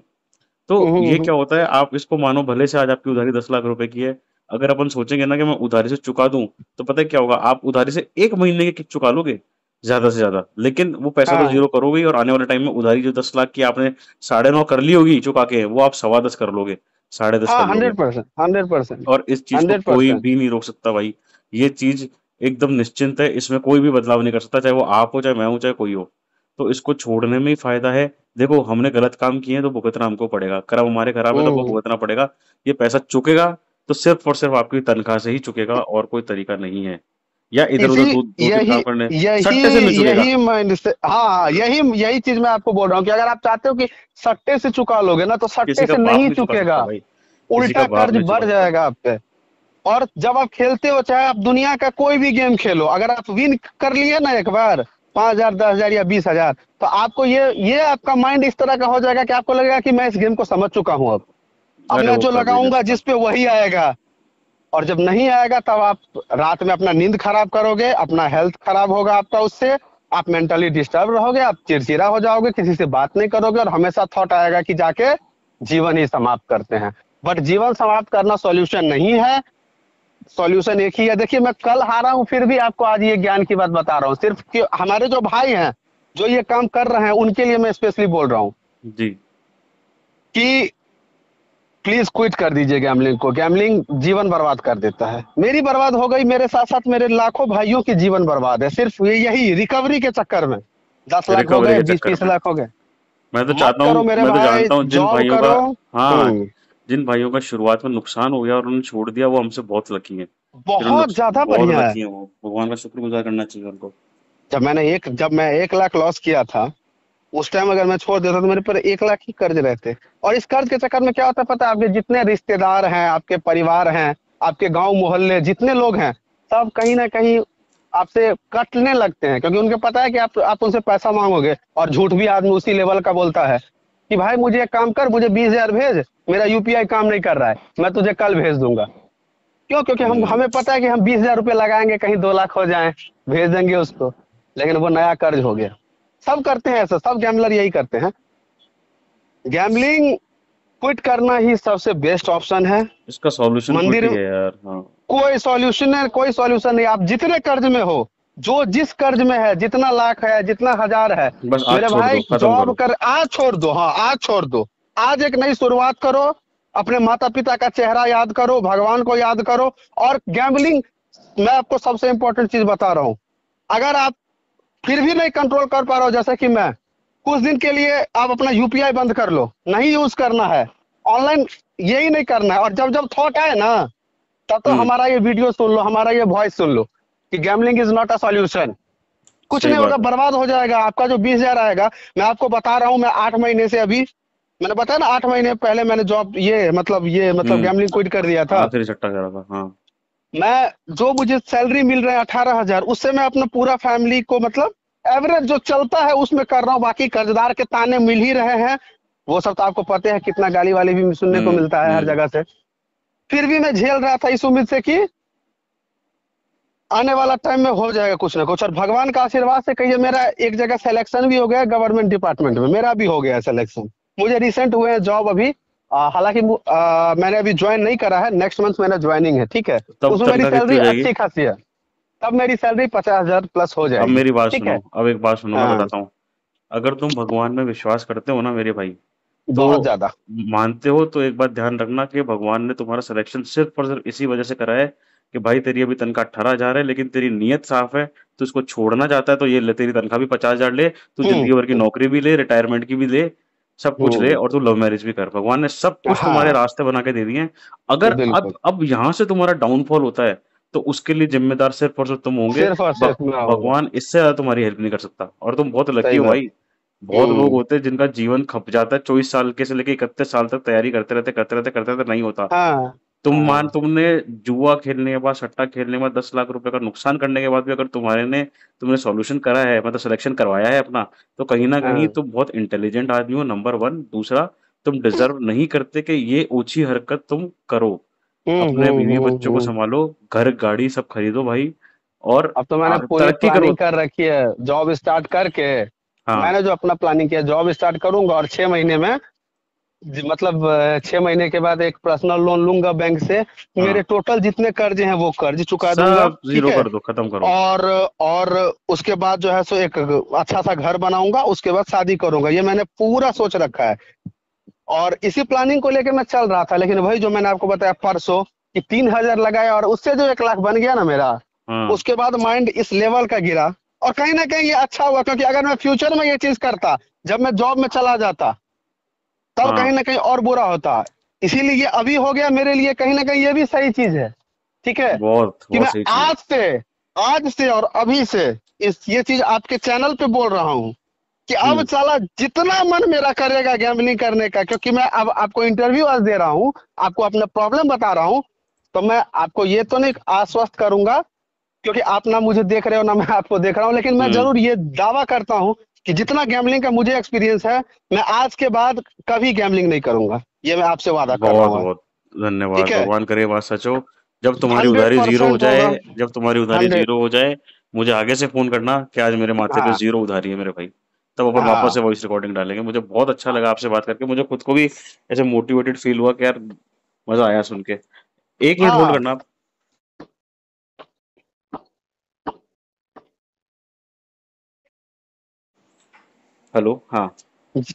तो हम्म। ये क्या होता है, आप इसको मानो भले से आज आपकी उधारी 10 लाख रुपए की है। अगर अपन सोचेंगे ना कि मैं उधारी से चुका दूं, तो पता है क्या होगा, आप उधारी से 1 महीने की किक चुका लोगे, ज्यादा से ज्यादा। लेकिन वो पैसा तो हाँ। जीरो करोगे ही, और आने वाले टाइम में उधारी जो 10 लाख की आपने 9.5 कर ली होगी चुका के, वो आप 10.25 कर लोगे, 10.5 कर हाँ। लोगे। 100%। 100%। और इस चीज को हंड्रेड कोई परसेंट भी नहीं रोक सकता भाई। ये चीज एकदम निश्चिंत है, इसमें कोई भी बदलाव नहीं कर सकता, चाहे वो आप हो, चाहे मैं हूं, चाहे कोई हो। तो इसको छोड़ने में ही फायदा है। देखो, हमने गलत काम किए हैं तो भुगतना हमको पड़ेगा, कर्म हमारे खराब है तो हमको हम्म। भुगतना पड़ेगा। ये पैसा चुकेगा तो सिर्फ और सिर्फ आपकी तनख्वाह से ही चुकेगा, और कोई तरीका नहीं है। या इधर इसी उधर दो तीन यही काम करने, यही सट्टे से नहीं चुकेगा। यही माइंड से, हाँ हाँ, यही यही चीज मैं आपको बोल रहा हूँ कि अगर आप चाहते हो कि सट्टे से चुका लोगे ना, तो किसी सट्टे का से बाप नहीं नहीं चुका सकता चुकेगा। भाई। किसी का उल्टा बाप कर्ज नहीं चुका बढ़ सकता। जाएगा आप पे। और जब आप खेलते हो, चाहे आप दुनिया का कोई भी गेम खेलो, अगर आप विन कर लिए ना एक बार 5,000 10,000 या 20,000, तो आपको ये आपका माइंड इस तरह का हो जाएगा कि आपको लगेगा कि मैं इस गेम को समझ चुका हूँ। अब अरे मैं वो जो कभी नहीं लगाऊंगा होता। जिस पे वही आएगा। और जब नहीं आएगा तब आप रात में अपना नींद खराब करोगे, अपना हेल्थ खराब होगा आपका उससे। आप मेंटली डिस्टर्ब रहोगे, आप चिड़चिड़ा हो जाओगे, किसी से बात नहीं करोगे, और हमेशा थॉट आएगा कि जाके जीवन ही समाप्त करते हैं। बट जीवन समाप्त करना सॉल्यूशन नहीं है। सॉल्यूशन एक ही है। देखिए, मैं कल हारा हूं, फिर भी आपको आज ये ज्ञान की बात बता रहा हूँ, सिर्फ कि हमारे जो भाई हैं जो ये काम कर रहे हैं उनके लिए मैं स्पेशली बोल रहा हूँ जी। कि प्लीज क्विट कर दीजिए गैमलिंग को। गैमलिंग जीवन बर्बाद कर देता है। मेरी बर्बाद हो गई, मेरे साथ साथ मेरे लाखों भाइयों की जीवन बर्बाद है, सिर्फ यही रिकवरी के चक्कर में। 10 लाख हो रिकवरी गए, के बीस चक्कर बीस में लाख हो गए। मैं तो मत चाहता करो हूँ, मेरे मैं तो भाई, जानता हूँ जिन जॉब भाइयों का, करो। हाँ, हम्म। जिन भाइयों का शुरुआत में नुकसान हो गया और उन्होंने छोड़ दिया, वो हमसे बहुत लकी हैं। जिन्होंने बहुत ज्यादा बहुत बढ़िया है। लकी हैं, वो भगवान का शुक्रगुजार करना चाहिए उनको। जब मैं 1 लाख लॉस किया था, उस टाइम अगर मैं छोड़ देता तो मेरे पर 1 लाख ही कर्ज रहते। और इस कर्ज के चक्कर में क्या होता है पता है, आपके जितने रिश्तेदार हैं, आपके परिवार हैं, आपके गांव मोहल्ले जितने लोग हैं, सब कहीं ना कहीं आपसे कटने लगते हैं, क्योंकि उनको पता है कि आप उनसे पैसा मांगोगे। और झूठ भी आदमी उसी लेवल का बोलता है कि भाई मुझे एक काम कर, मुझे 20,000 भेज, मेरा यूपीआई काम नहीं कर रहा है, मैं तुझे कल भेज दूंगा। क्यों? क्योंकि हम्म। हमें पता है कि हम 20,000 रुपये लगाएंगे, कहीं 2 लाख हो जाए, भेज देंगे उसको। लेकिन वो नया कर्ज हो गया। सब करते हैं ऐसा, सब गैमलर यही करते हैं। गैमलिंग क्विट करना ही सबसे बेस्ट ऑप्शन है। इसका सॉल्यूशन क्विट मंदिर, ही है यार, हाँ। कोई सॉल्यूशन है? कोई सॉल्यूशन नहीं। आप जितने कर्ज में हो, जो जिस कर्ज में है, जितना लाख है, जितना हजार है, बस आज मेरे छोड़ भाई दो, खत्म जॉब करो। कर, आज छोड़ दो। हाँ, आज छोड़ दो। आज एक नई शुरुआत करो। अपने माता पिता का चेहरा याद करो, भगवान को याद करो। और गैम्बलिंग, मैं आपको सबसे इंपॉर्टेंट चीज बता रहा हूँ, अगर आप फिर भी नहीं कंट्रोल कर पा रहे हो, जैसे कि मैं, कुछ दिन के लिए आप अपना यूपीआई बंद कर लो, नहीं यूज करना है, ऑनलाइन यही नहीं करना है। और जब जब थॉट आए ना, तब तो हम्म। हमारा ये वीडियो सुन लो, हमारा ये वॉइस सुन लो कि gambling is not a solution. कुछ सही नहीं होगा, बात है। बर्बाद हो जाएगा आपका जो 20,000 आएगा। मैं आपको बता रहा हूँ, मैं 8 महीने से, अभी मैंने बताया ना, 8 महीने पहले मैंने जॉब, ये मतलब गैमलिंग क्विट कर दिया था। आखिरी सट्टा करा था, हाँ। मैं जो मुझे सैलरी मिल रहा है 18,000, उससे मैं अपना पूरा फैमिली को, मतलब एवरेज जो चलता है उसमें कर रहा हूँ। बाकी कर्जदार के ताने मिल ही रहे हैं, वो सब तो आपको पता है, कितना गाली वाली भी सुनने को मिलता है हर हम्म। जगह से। फिर भी मैं झेल रहा था इस उम्मीद से कि आने वाला टाइम में हो जाएगा कुछ ना कुछ। और भगवान का आशीर्वाद से कहिए, मेरा एक जगह सिलेक्शन भी हो गया, गवर्नमेंट डिपार्टमेंट में मेरा भी हो गया सिलेक्शन। मुझे रिसेंट हुए हैं जॉब अभी। हालांकि मैंने अभी ज्वाइन नहीं करा है, नेक्स्ट मंथ मेरा ज्वाइनिंग है, ठीक है। तब उसमें मेरी तनख्वाह कितनी सैलरी हो जाएगी? अच्छी खासी है। तब मेरी सैलरी 50,000 प्लस हो अब जाएगी, मेरी बात ठीक सुनो, है। अब एक बात सुनो, मैं हाँ। बताता हूँ। अगर तुम भगवान में विश्वास करते हो ना मेरे भाई, तो बहुत ज्यादा। मानते हो, तो एक बात ध्यान रखना कि भगवान ने तुम्हारा सिलेक्शन सिर्फ और सिर्फ इसी वजह से करा है कि भाई तेरी अभी तनख्वाह 18,000 है, लेकिन तेरी नीयत साफ है, तू इसको छोड़ना चाहता है, तो ये ले, तेरी तनख्वाह भी 50,000 ले, तू हम्म जिंदगी भर की नौकरी भी ले, रिटायरमेंट की भी ले, सब कुछ ले, हम्म। और तू लव मैरिज भी कर। भगवान ने सब कुछ तुम्हारे हाँ रास्ते बना के दे दिए हैं। अगर बिल्कुल। अब यहाँ से तुम्हारा डाउनफॉल होता है, तो उसके लिए जिम्मेदार सिर्फ और सिर्फ तुम होंगे। सिर्फ और सिर्फ मैं होगा। भगवान इससे ज्यादा तुम्हारी हेल्प नहीं कर सकता, और तुम बहुत लकी सही हो बात। भाई। बहुत लोग हम्म। होते हैं जिनका जीवन खप जाता है, 24 साल के से लेकर 31 साल तक तैयारी करते रहते नहीं होता। हाँ हाँ। तुमने जुआ खेलने के बाद, सट्टा खेलने के बाद 10 लाख रुपए का नुकसान करने के बाद भी अगर तुमने सॉल्यूशन करा है, मतलब सिलेक्शन करवाया है अपना, तो कहीं ना कहीं हाँ। तुम बहुत इंटेलिजेंट आदमी हो, नंबर वन। दूसरा, तुम डिजर्व नहीं करते कि ये ऊंची हरकत तुम करो। अपने बीवी बच्चों को हम्म। संभालो, घर गाड़ी सब खरीदो भाई, और अब तो मैंने पूरी तरक्की करो। प्लानिंग कर रखी है, जॉब स्टार्ट करके। हाँ मैंने जो अपना प्लानिंग किया, जॉब स्टार्ट करूंगा और 6 महीने में, मतलब 6 महीने के बाद एक पर्सनल लोन लूंगा बैंक से। मेरे हाँ, टोटल जितने कर्ज हैं वो कर्ज चुका दूंगा, सब ठीक जीरो है। कर दो, खत्म करो। और और उसके बाद जो है सो एक अच्छा सा घर बनाऊंगा, उसके बाद शादी करूंगा। ये मैंने पूरा सोच रखा है। और इसी प्लानिंग को लेकर मैं चल रहा था, लेकिन वही जो मैंने आपको बताया परसों, कि 3,000 लगाया और उससे जो 1 लाख बन गया ना मेरा, हाँ उसके बाद माइंड इस लेवल का गिरा। और कहीं ना कहीं ये अच्छा हुआ, क्योंकि अगर मैं फ्यूचर में ये चीज करता, जब मैं जॉब में चला जाता, तब कहीं हाँ, ना कहीं और बुरा होता। इसीलिए ये अभी हो गया मेरे लिए, कहीं ना कहीं ये भी सही चीज है, ठीक है। बहुत कि बहुत मैं सही चीज। आज से और अभी से ये चीज आपके चैनल पे बोल रहा हूँ, कि अब हम्म। साला जितना मन मेरा करेगा गैम्बलिंग करने का, क्योंकि मैं अब आपको इंटरव्यू आज दे रहा हूँ, आपको अपना प्रॉब्लम बता रहा हूँ। तो मैं आपको ये तो नहीं आश्वस्त करूंगा, क्योंकि आप ना मुझे देख रहे हो ना मैं आपको देख रहा हूँ, लेकिन मैं हम्म। जरूर ये दावा करता हूँ कि जितना गैम्बलिंग का मुझे एक्सपीरियंस है, मैं आज के बाद कभी गैम्बलिंग नहीं करूंगा। ये मैं आपसे वादा कर रहा बहुत हूँ। बहुत धन्यवाद, ठीक है। भगवान करे बात सच हो। जब तुम्हारी हंड्रेड उधारी जीरो हो परसेंट जाए, होगा। जब तुम्हारी उधारी 100। जीरो हो जाए, मुझे आगे से फोन करना कि आज मेरे माथे पे हाँ जीरो उधारी है मेरे भाई। तब अपन वापस हाँ। से वॉइस रिकॉर्डिंग डालेंगे। मुझे बहुत अच्छा लगा आपसे बात करके, मुझे खुद को भी ऐसे मोटिवेटेड फील हुआ कि यार, मजा आया सुन के। 1 मिनट होल्ड हाँ करना आप। हेलो, हाँ।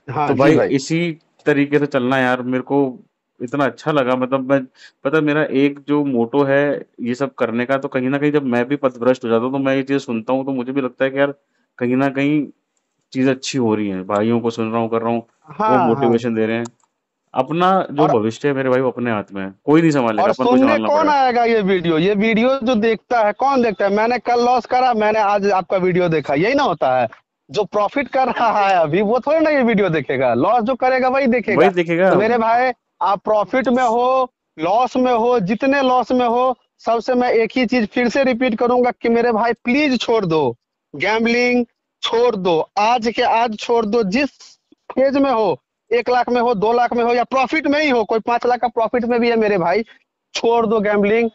हाँ तो जी भाई भाई। इसी तरीके से चलना यार, मेरे को इतना अच्छा लगा। मतलब मैं, पता है, मेरा एक जो मोटो है ये सब करने का, तो कहीं ना कहीं जब मैं भी पथभ्रष्ट हो जाता हूँ, तो मैं ये चीज सुनता हूँ, तो मुझे भी लगता है कि यार, कहीं ना कहीं चीज अच्छी हो रही है। भाइयों को सुन रहा हूँ, कर रहा हूँ, वो हाँ हाँ। मोटिवेशन दे रहे हैं। अपना जो और भविष्य है मेरे भाई, वो अपने हाथ में है, कोई नहीं संभालेगा, और अपन को ही सुनने संभालना कौन पड़ेगा। आएगा ये वीडियो जो देखता है, कौन देखता है? मैंने कल लॉस करा, मैंने आज आपका वीडियो देखा, यही ना होता है। जो प्रॉफिट कर रहा है अभी, वो थोड़ी ना ये वीडियो देखेगा। लॉस जो करेगा वही वही देखेगा। देखेगा। तो मेरे भाई, आप प्रॉफिट में हो, लॉस में हो, जितने लॉस में हो, सबसे मैं एक ही चीज फिर से रिपीट करूंगा, कि मेरे भाई प्लीज छोड़ दो गैम्बलिंग। छोड़ दो, आज के आज छोड़ दो। जिस फेज में हो, 1 लाख में हो, 2 लाख में हो, या प्रॉफिट में ही हो, कोई 5 लाख का प्रॉफिट में भी है मेरे भाई, छोड़ दो गैम्बलिंग।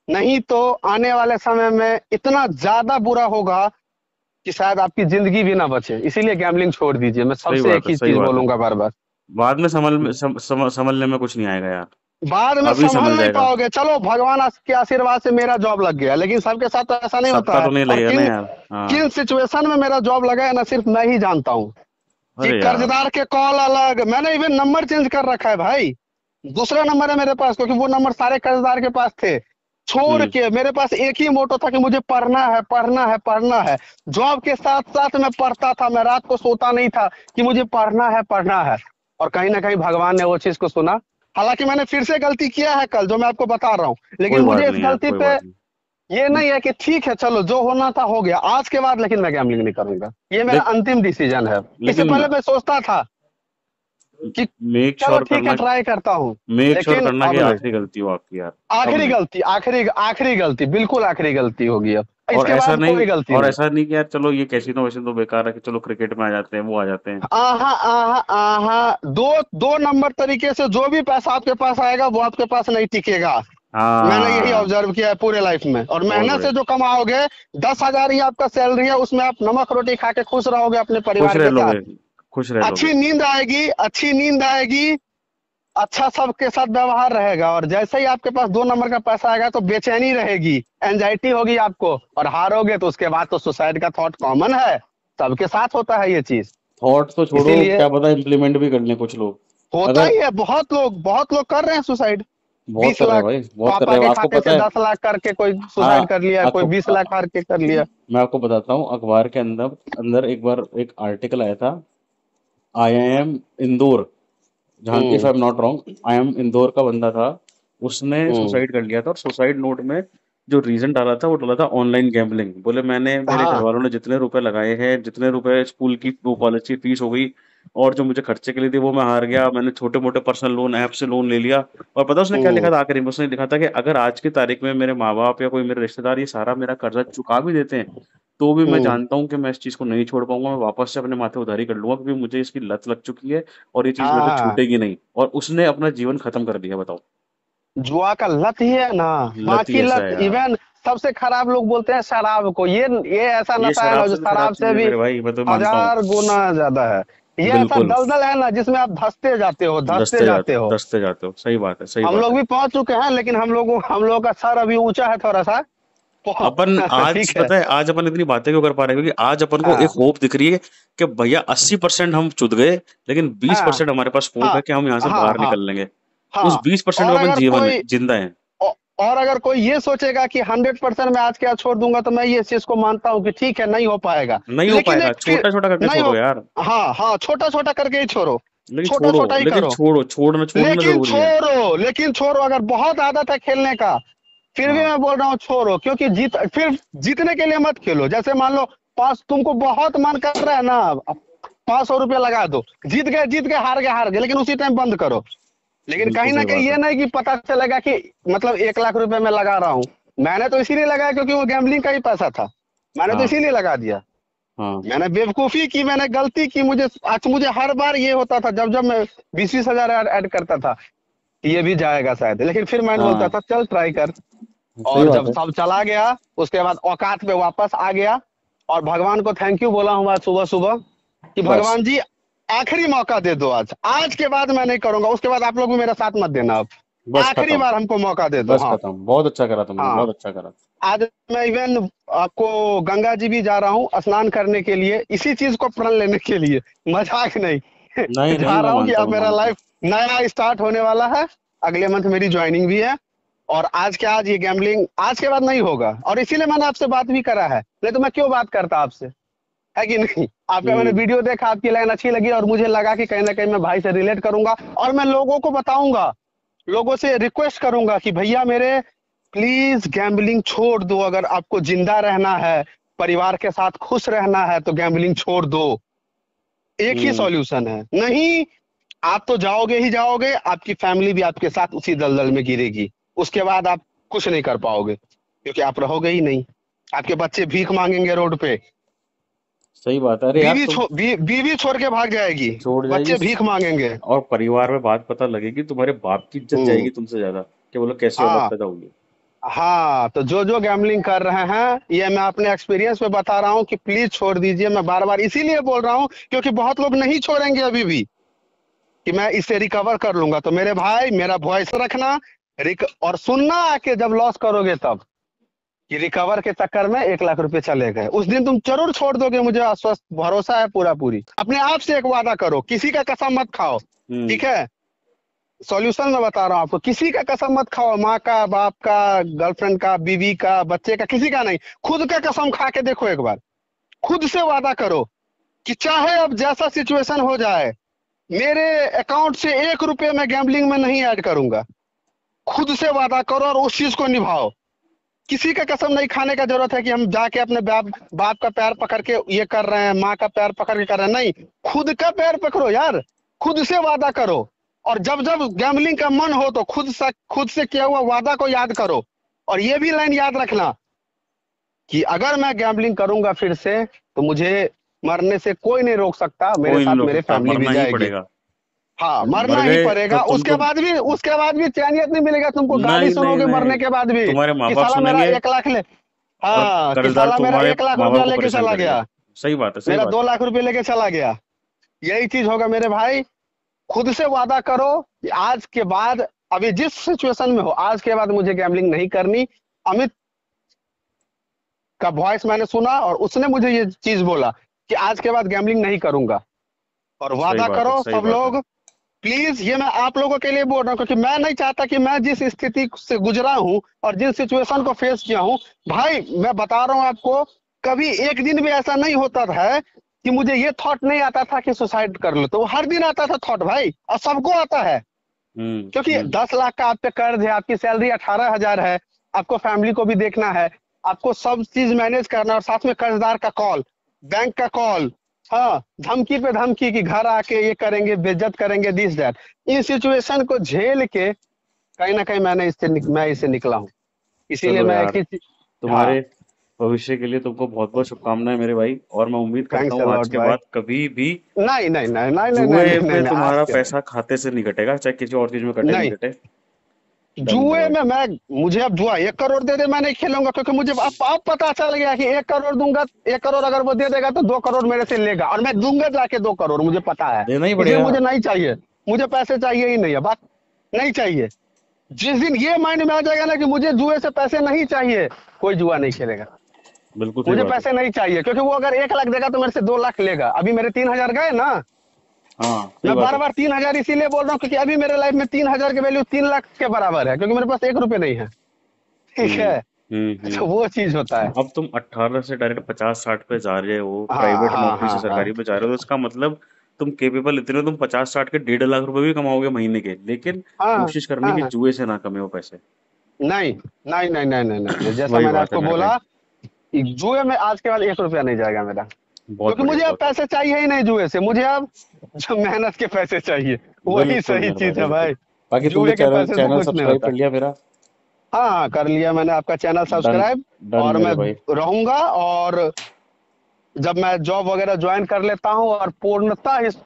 नहीं तो आने वाले समय में इतना ज्यादा बुरा होगा कि शायद आपकी जिंदगी भी ना बचे। इसीलिए गैम्बलिंग छोड़ दीजिए, मैं सही सबसे एक बात है, ही सही चीज बात है। बोलूंगा बार बार। बाद में संभलने में कुछ नहीं आएगा यार। बाद में अभी संभल संभल नहीं जाएगा। पाओगे। चलो भगवान के आशीर्वाद से मेरा जॉब लग गया, लेकिन सबके साथ तो ऐसा नहीं होता सबका है। तो नहीं और लगेगा ना किन यार। हाँ। किन सिचुएशन में मेरा जॉब लगा है ना, सिर्फ मैं ही जानता हूँ। कि अरे यार। कर्जदार के कॉल अलग, मैंने इवन नंबर चेंज कर रखा है भाई। दूसरा नंबर है मेरे पास, क्योंकि वो नंबर सारे कर्जदार के पास थे। छोड़ हम्म। के मेरे पास एक ही मोटो था, कि मुझे पढ़ना है, पढ़ना है, पढ़ना है। जॉब के साथ साथ मैं पढ़ता था, मैं रात को सोता नहीं था, कि मुझे पढ़ना है, पढ़ना है। और कहीं ना कहीं भगवान ने वो चीज को सुना। हालांकि मैंने फिर से गलती किया है कल, जो मैं आपको बता रहा हूँ, लेकिन कोई बात मुझे इस नहीं यार, गलती कोई पे बात नहीं। ये नहीं है कि ठीक है चलो जो होना था हो गया, आज के बाद लेकिन मैं गैम्बलिंग नहीं करूंगा। ये मेरा देख, अंतिम डिसीजन है। इससे लेकिन पहले मैं सोचता था कि मेक चलो श्योर ठीक है करना, ट्राई करता हूँ, मेक श्योर लेकिन करना कि अब नहीं। आखिरी गलती हो आपकी यार। अब आखिरी नहीं। गलती, आखिरी आखिरी गलती, बिल्कुल आखिरी गलती होगी अब। और इसके ऐसा बाद नहीं, कोई गलती और नहीं। ऐसा नहीं कि यार चलो ये कैसीनो वैसीनो बेकार है, कि चलो क्रिकेट में आ जाते हैं, वो आ जाते हैं। आहा आहा आहा। दो दो नंबर तरीके से जो भी पैसा आपके पास आएगा, वो आपके पास नहीं टिकेगा। मैंने यही हाँ। ऑब्जर्व किया है पूरे लाइफ में। और बहुत मेहनत बढ़िया। से जो कमाओगे, 10,000 ही आपका सैलरी है, उसमें आप नमक रोटी खा के खुश रहोगे अपने खुश परिवार रह के साथ। लोगे, खुश रह लोगे। अच्छी नींद आएगी, अच्छी नींद आएगी। अच्छा सबके साथ व्यवहार रहेगा। और जैसे ही आपके पास 2 नंबर का पैसा आएगा, तो बेचैनी रहेगी, एंजाइटी होगी आपको। और हारोगे तो उसके बाद तो सुसाइड का थॉट कॉमन है, सबके साथ होता है ये चीज। थॉट तो छोड़ो, इसीलिए क्या पता इम्प्लीमेंट भी कर लें कुछ लोग। होता अगर ही है, बहुत लोग कर रहे हैं सुसाइड। बहुत बीस कर रहे हैं लाख भाई, बहुत कर पापा रहे हैं, के आपको खाते पता से है। 10 लाख करके कोई सुसाइड हाँ, कर लिया, कोई आपको 20 लाख करके कर लिया। मैं आपको बताता हूँ, अखबार के अंदर अंदर एक बार एक आर्टिकल आया था, IIM इंदौर, जहाँ, if hmm. I am not wrong, IIM Indore का बंदा था, उसने हम्म। सुसाइड कर लिया था, और सुसाइड नोट में जो रीजन डाला था वो डाला था ऑनलाइन गैम्बलिंग। बोले मैंने, मेरे घर हाँ। वालों ने जितने रुपए लगाए हैं, जितने रुपए स्कूल की वो कॉलेज की फीस हो गई, और जो मुझे खर्चे के लिए थी वो मैं हार गया, मैंने छोटे मोटे पर्सनल लोन ऐप से लोन ले लिया। और पता उसने क्या लिखा हम्म। था आखिरी में? उसने लिखा था कि अगर आज की तारीख में मेरे माँ बाप या कोई मेरे रिश्तेदार ये सारा मेरा कर्जा चुका भी देते हैं, तो भी मैं हम्म। जानता हूँ कि मैं इस चीज को नहीं छोड़ पाऊंगा, मैं वापस से अपने माथे उधारी कर लूंगा, क्योंकि मुझे इसकी लत लग चुकी है, और ये चीज हाँ मेरे से हाँ। छूटेगी नहीं। और उसने अपना जीवन खत्म कर दिया, बताओ। जुआ का लत ही है ना। लत ही बाकी ऐसा लत है यार। इवन सबसे खराब लोग बोलते हैं शराब को, ये ऐसा ये नशा है शराब ना जो से भी खराब शराब चीज से है भी मेरे भाई, मैं तो मानता हूँ। 1000 गुना ज्यादा है। ये ऐसा बिल्कुल। दलदल है ना जिसमें आप धंसते दसते जाते जाते हो, हो। दसते जाते हो, सही बात है, सही हम बात लोग है। भी पहुंच चुके हैं, लेकिन हम लोगों का सर अभी ऊंचा है थोड़ा सा। अपन आज ठीक है। पता है, आज अपन इतनी बातें क्यों कर पा रहे हैं? क्योंकि आज अपन को एक हाँ होप दिख रही है कि भैया 80% हम चुद गए, लेकिन बीस हाँ परसेंट हमारे पास होप हाँ है कि हम यहाँ से हाँ बाहर हाँ निकल लेंगे। उस हाँ। 20% और में अपन अगर जीवन है, कोई जिंदा है। औ- और अगर कोई ये सोचेगा कि 100% मैं आज क्या छोड़ दूंगा, तो मैं ये चीज को मानता हूँ कि ठीक है, नहीं हो पाएगा। नहीं हो लेकिन पाएगा, एक फिर छोटा छोटा करके नहीं छोड़ो हो। यार। हाँ हाँ, छोटा छोटा करके ही छोड़ो। लेकिन छोटा छोड़ो, छोटा ही लेकिन करो। छोड़ो, छोड़ना छोड़ना जरूरी है। लेकिन छोड़ो, अगर बहुत आदत है खेलने का, फिर भी हाँ। मैं बोल रहा हूँ छोड़ो, क्योंकि फिर जीतने के लिए मत खेलो। जैसे मान लो, पाँच तुमको बहुत मन कर रहा है ना, 500 रुपया लगा दो। जीत गए, हार गए, लेकिन उसी टाइम बंद करो। लेकिन बिल्कुल कहीं ना सही कहीं बात है। ये नहीं कि पता चलेगा कि मतलब 1 लाख रुपए मैं लगा रहा हूँ। मैंने तो इसीलिए लगाया क्योंकि वो गैम्बलिंग का ही पैसा था। मैंने तो हाँ। इसीलिए लगा दिया। हाँ। मैंने बेवकूफी की, मैंने गलती की। मुझे हर बार ये होता था, जब जब मैं 20-20 हजार ऐड करता था, ये भी जाएगा शायद, लेकिन फिर मैं बोलता हाँ, था चल ट्राई कर। सही और बात जब है। सब चला गया, उसके बाद औकात पे वापस आ गया। और भगवान को थैंक यू बोला हूँ आज सुबह सुबह कि बस। भगवान जी, आखिरी मौका दे दो आज। आज के बाद मैं नहीं करूंगा, उसके बाद आप लोग भी मेरा साथ मत देना अब। बस आखिरी खत्म। बार हमको मौका दे दो। बस हाँ। खत्म, बहुत अच्छा करा तुमने, हाँ। बहुत अच्छा करा। आज मैं इवन आपको गंगा जी भी जा रहा हूँ स्नान करने के लिए, इसी चीज को प्रण लेने के लिए। मजाक नहीं। नहीं नहीं, जा मैं रहा हूँ कि मानता हूँ, अब मैं मेरा मानता हूँ। लाइफ नया स्टार्ट होने वाला है। अगले मंथ मेरी ज्वाइनिंग भी है। और आज के आज ये गैम्बलिंग आज के बाद नहीं होगा, और इसीलिए मैंने आपसे बात भी करा है, नहीं तो मैं क्यों बात करता आपसे, है कि नहीं? आपका मैंने हम्म। वीडियो देखा, आपकी लाइन अच्छी लगी, और मुझे लगा कि कहीं ना कहीं मैं भाई से रिलेट करूंगा, और मैं लोगों को बताऊंगा, लोगों से रिक्वेस्ट करूंगा कि भैया मेरे, प्लीज गैम्बलिंग छोड़ दो। अगर आपको जिंदा रहना है, परिवार के साथ खुश रहना है, तो गैम्बलिंग छोड़ दो। एक ही हम्म। सॉल्यूशन है। नहीं, आप तो जाओगे ही जाओगे, आपकी फैमिली भी आपके साथ उसी दलदल में गिरेगी। उसके बाद आप कुछ नहीं कर पाओगे, क्योंकि आप रहोगे ही नहीं। आपके बच्चे भीख मांगेंगे रोड पे। सही बात है, अरे यार तुम। बीवी छोड़ के भाग जाएगी। छोड़ जाएगी। बच्चे भीख मांगेंगे। और परिवार में बात पता लगेगी, तुम्हारे बाप की इज्जत हम्म। जाएगी तुमसे ज्यादा, कि बोलो कैसी औलाद हाँ पैदा होगी। हाँ। तो जो जो गैम्बलिंग कर रहे हैं, ये मैं अपने एक्सपीरियंस में बता रहा हूँ कि प्लीज छोड़ दीजिए। मैं बार बार इसीलिए बोल रहा हूँ क्योंकि बहुत लोग नहीं छोड़ेंगे अभी भी, कि मैं इससे रिकवर कर लूंगा। तो मेरे भाई, मेरा वॉइस रखना, और सुनना आके जब लॉस करोगे तब, कि रिकवर के चक्कर में 1 लाख रुपए चले गए, उस दिन तुम जरूर छोड़ दोगे। मुझे आश्वस्त भरोसा है पूरा पूरी। अपने आप से एक वादा करो, किसी का कसम मत खाओ। हम्म। ठीक है? सॉल्यूशन मैं बता रहा हूँ आपको, किसी का कसम मत खाओ। माँ का, बाप का, गर्लफ्रेंड का, बीवी का, बच्चे का, किसी का नहीं। खुद का कसम खा के देखो एक बार। खुद से वादा करो कि चाहे अब जैसा सिचुएशन हो जाए, मेरे अकाउंट से 1 रुपये मैं गैम्बलिंग में नहीं ऐड करूंगा। खुद से वादा करो और उस चीज को निभाओ। किसी का कसम नहीं खाने का जरूरत है कि हम जाके अपने बाप का पैर पकड़ के ये कर रहे हैं, माँ का पैर पकड़ के कर रहे हैं। नहीं, खुद का पैर पकड़ो यार। खुद से वादा करो। और जब जब गैम्बलिंग का मन हो, तो खुद से किया हुआ वादा को याद करो। और ये भी लाइन याद रखना कि अगर मैं गैम्बलिंग करूंगा फिर से, तो मुझे मरने से कोई नहीं रोक सकता, मेरे कोई नहीं साथ रोक मेरे सकता, फैमिली भी मरना ही जाएगी। पड़ेगा। हाँ, मर मरना ही गए तो पड़ेगा। तुम तो। उसके बाद भी चैनियत नहीं मिलेगा तुमको। गाली नहीं नहीं सुनोगे नहीं, मरने के बाद भी, तुम्हारे माँ कि बाप साला मेरा सुनेंगे, 1 लाख ले। और हाँ, कि कर्जदार साला मेरा तुम्हारे 1 लाख माँ बाप रुपया को लेके परेशान चला करेगा। गया, सही बात है, सही मेरा बात दो है। लाख रुपये लेके चला गया। यही चीज होगा मेरे भाई। खुद से वादा करो कि आज के बाद, अभी जिस सिचुएशन में हो, आज के बाद मुझे गैम्बलिंग नहीं करनी। अमित का वॉइस मैंने सुना, और उसने मुझे ये चीज बोला कि आज के बाद गैम्बलिंग नहीं करूंगा। और सही वादा बात है, करो सही सब बात है। लोग। प्लीज, ये मैं आप लोगों के लिए बोल रहा हूँ, क्योंकि मैं नहीं चाहता कि मैं जिस स्थिति से गुजरा हूँ और जिस सिचुएशन को फेस किया हूँ, भाई मैं बता रहा हूँ आपको, कभी एक दिन भी ऐसा नहीं होता था कि मुझे ये थॉट नहीं आता था कि सुसाइड कर लो। तो वो हर दिन आता था थॉट भाई, और सबको आता है। क्योंकि हम्म। 10 लाख का आप पे कर्ज है, आपकी सैलरी 18 हजार है, आपको फैमिली को भी देखना है, आपको सब चीज मैनेज करना है, और साथ में कर्जदार का कॉल, बैंक का कॉल, हाँ, धमकी पे धमकी कि घर आके ये करेंगे, बेइज्जत करेंगे, दिस दैट। इन सिचुएशन को झेल के कहीं ना कहीं मैं इसे निकला हूँ। इसीलिए चलो मैं एक यार, ही हाँ। तुम्हारे भविष्य के लिए तुमको बहुत बहुत शुभकामनाएं मेरे भाई, और मैं उम्मीद करता थैंक्स हूँ आज अलॉट के भाई। बाद कभी भी नहीं नहीं नहीं नहीं नहीं नहीं जुए नहीं नहीं पे नहीं, आज तुम्हारा के बाद पैसा खाते से नहीं कटेगा, चाहे किसी और चीज में कटे नहीं नहीं। कटे। डन मेरे जुए भाई। में मैं मुझे अब जुआ 1 करोड़ दे दे, मैं नहीं खेलूंगा, क्योंकि मुझे अब पता चल गया कि 1 करोड़ दूंगा, 1 करोड़ अगर वो दे देगा तो 2 करोड़ मेरे से लेगा, और मैं दूंगा जाके 2 करोड़, मुझे पता है। देना ही इसलिए पड़ेगा। मुझे नहीं चाहिए, मुझे पैसे चाहिए ही नहीं है, बात नहीं चाहिए। जिस दिन ये माइंड में आ जाएगा ना कि मुझे जुए से पैसे नहीं चाहिए, कोई जुआ नहीं खेलेगा। बिल्कुल सही मुझे बात है। पैसे नहीं चाहिए, क्योंकि वो अगर 1 लाख देगा तो मेरे से 2 लाख लेगा। अभी मेरे 3 हजार गए ना। हाँ सही मैं बात बार है। बार 3 हजार इसीलिए बोल रहा हूँ, क्योंकि अभी मेरे लाइफ में 3 हजार की वैल्यू 3 लाख के बराबर है, क्योंकि मेरे पास 1 रुपये नहीं है। ठीक हम्म है। तो हम्म। वो चीज होता है। अब तुम 18 से डायरेक्ट 50-60 पे जा रहे हो, हाँ प्राइवेट हाँ नौकरी से हाँ हाँ। सरकारी पे जा रहे हो, तो इसका मतलब तुम केपेबल इतने हो, तुम 50-60 के 1.5 लाख रुपए भी कमाओगे महीने के, लेकिन हाँ कोशिश करनी हाँ कि हाँ। जुए से ना कमे वो पैसे। नहीं नहीं नहीं नहीं नहीं नहीं नहीं, जैसा वही मैंने बात है आपको मेरे भाई। बोला कि जुए में आज के बाद 1 रुपया नहीं जाएगा मेरा। बहुत क्योंकि बढ़िया, मुझे अब बहुत पैसे चाहिए ही नहीं जुए से, मुझे अब जो मेहनत के पैसे चाहिए, बढ़िया। वही बिल्कुल सही मेरे भाई, चीज है बिल्कुल। भाई। बाकी तुमने जुए के चैनल पैसे से चैनल कुछ नहीं सब्सक्राइब होता। कर लिया मेरा? हाँ हाँ, कर लिया मैंने आपका चैनल डन। सब्सक्राइब। डन और मैं मेरे भाई। रहूंगा, और जब मैं जॉब वगैरह ज्वाइन कर लेता हूँ और पूर्णतः इस,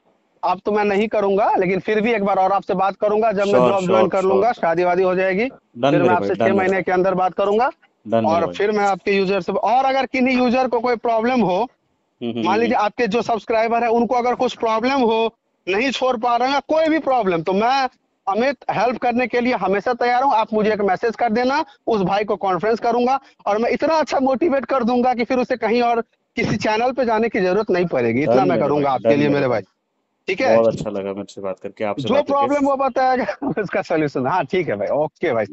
अब तो मैं नहीं करूंगा, लेकिन फिर भी एक बार और आपसे बात करूंगा जब मैं श्योर जॉब ज्वाइन श्योर कर श्योर। लूंगा, शादी वादी हो जाएगी। डन फिर मैं मेरे भाई, आपसे डन छह मेरे महीने भाई। के अंदर बात करूंगा। डन मेरे और भाई। फिर मैं आपके यूजर से, और अगर किन्हीं यूजर को कोई प्रॉब्लम हो, मान हम्म। लीजिए आपके जो सब्सक्राइबर है उनको अगर कुछ प्रॉब्लम हो, नहीं छोड़ पा रहे हैं, कोई भी प्रॉब्लम, तो मैं अमित हेल्प करने के लिए हमेशा तैयार हूँ। आप मुझे एक मैसेज कर देना, उस भाई को कॉन्फ्रेंस करूंगा, और मैं इतना अच्छा मोटिवेट कर दूंगा कि फिर उसे कहीं और किसी चैनल पे जाने की जरूरत नहीं पड़ेगी। इतना डन मैं मेरे भाई, करूंगा आपके डन लिए मेरे मेरे भाई। भाई। ठीक है। बहुत अच्छा लगा मुझसे बात करके, आपसे जो बात करके। प्रॉब्लम वो बताएगा उसका सोल्यूशन, हाँ ठीक है भाई, ओके भाई।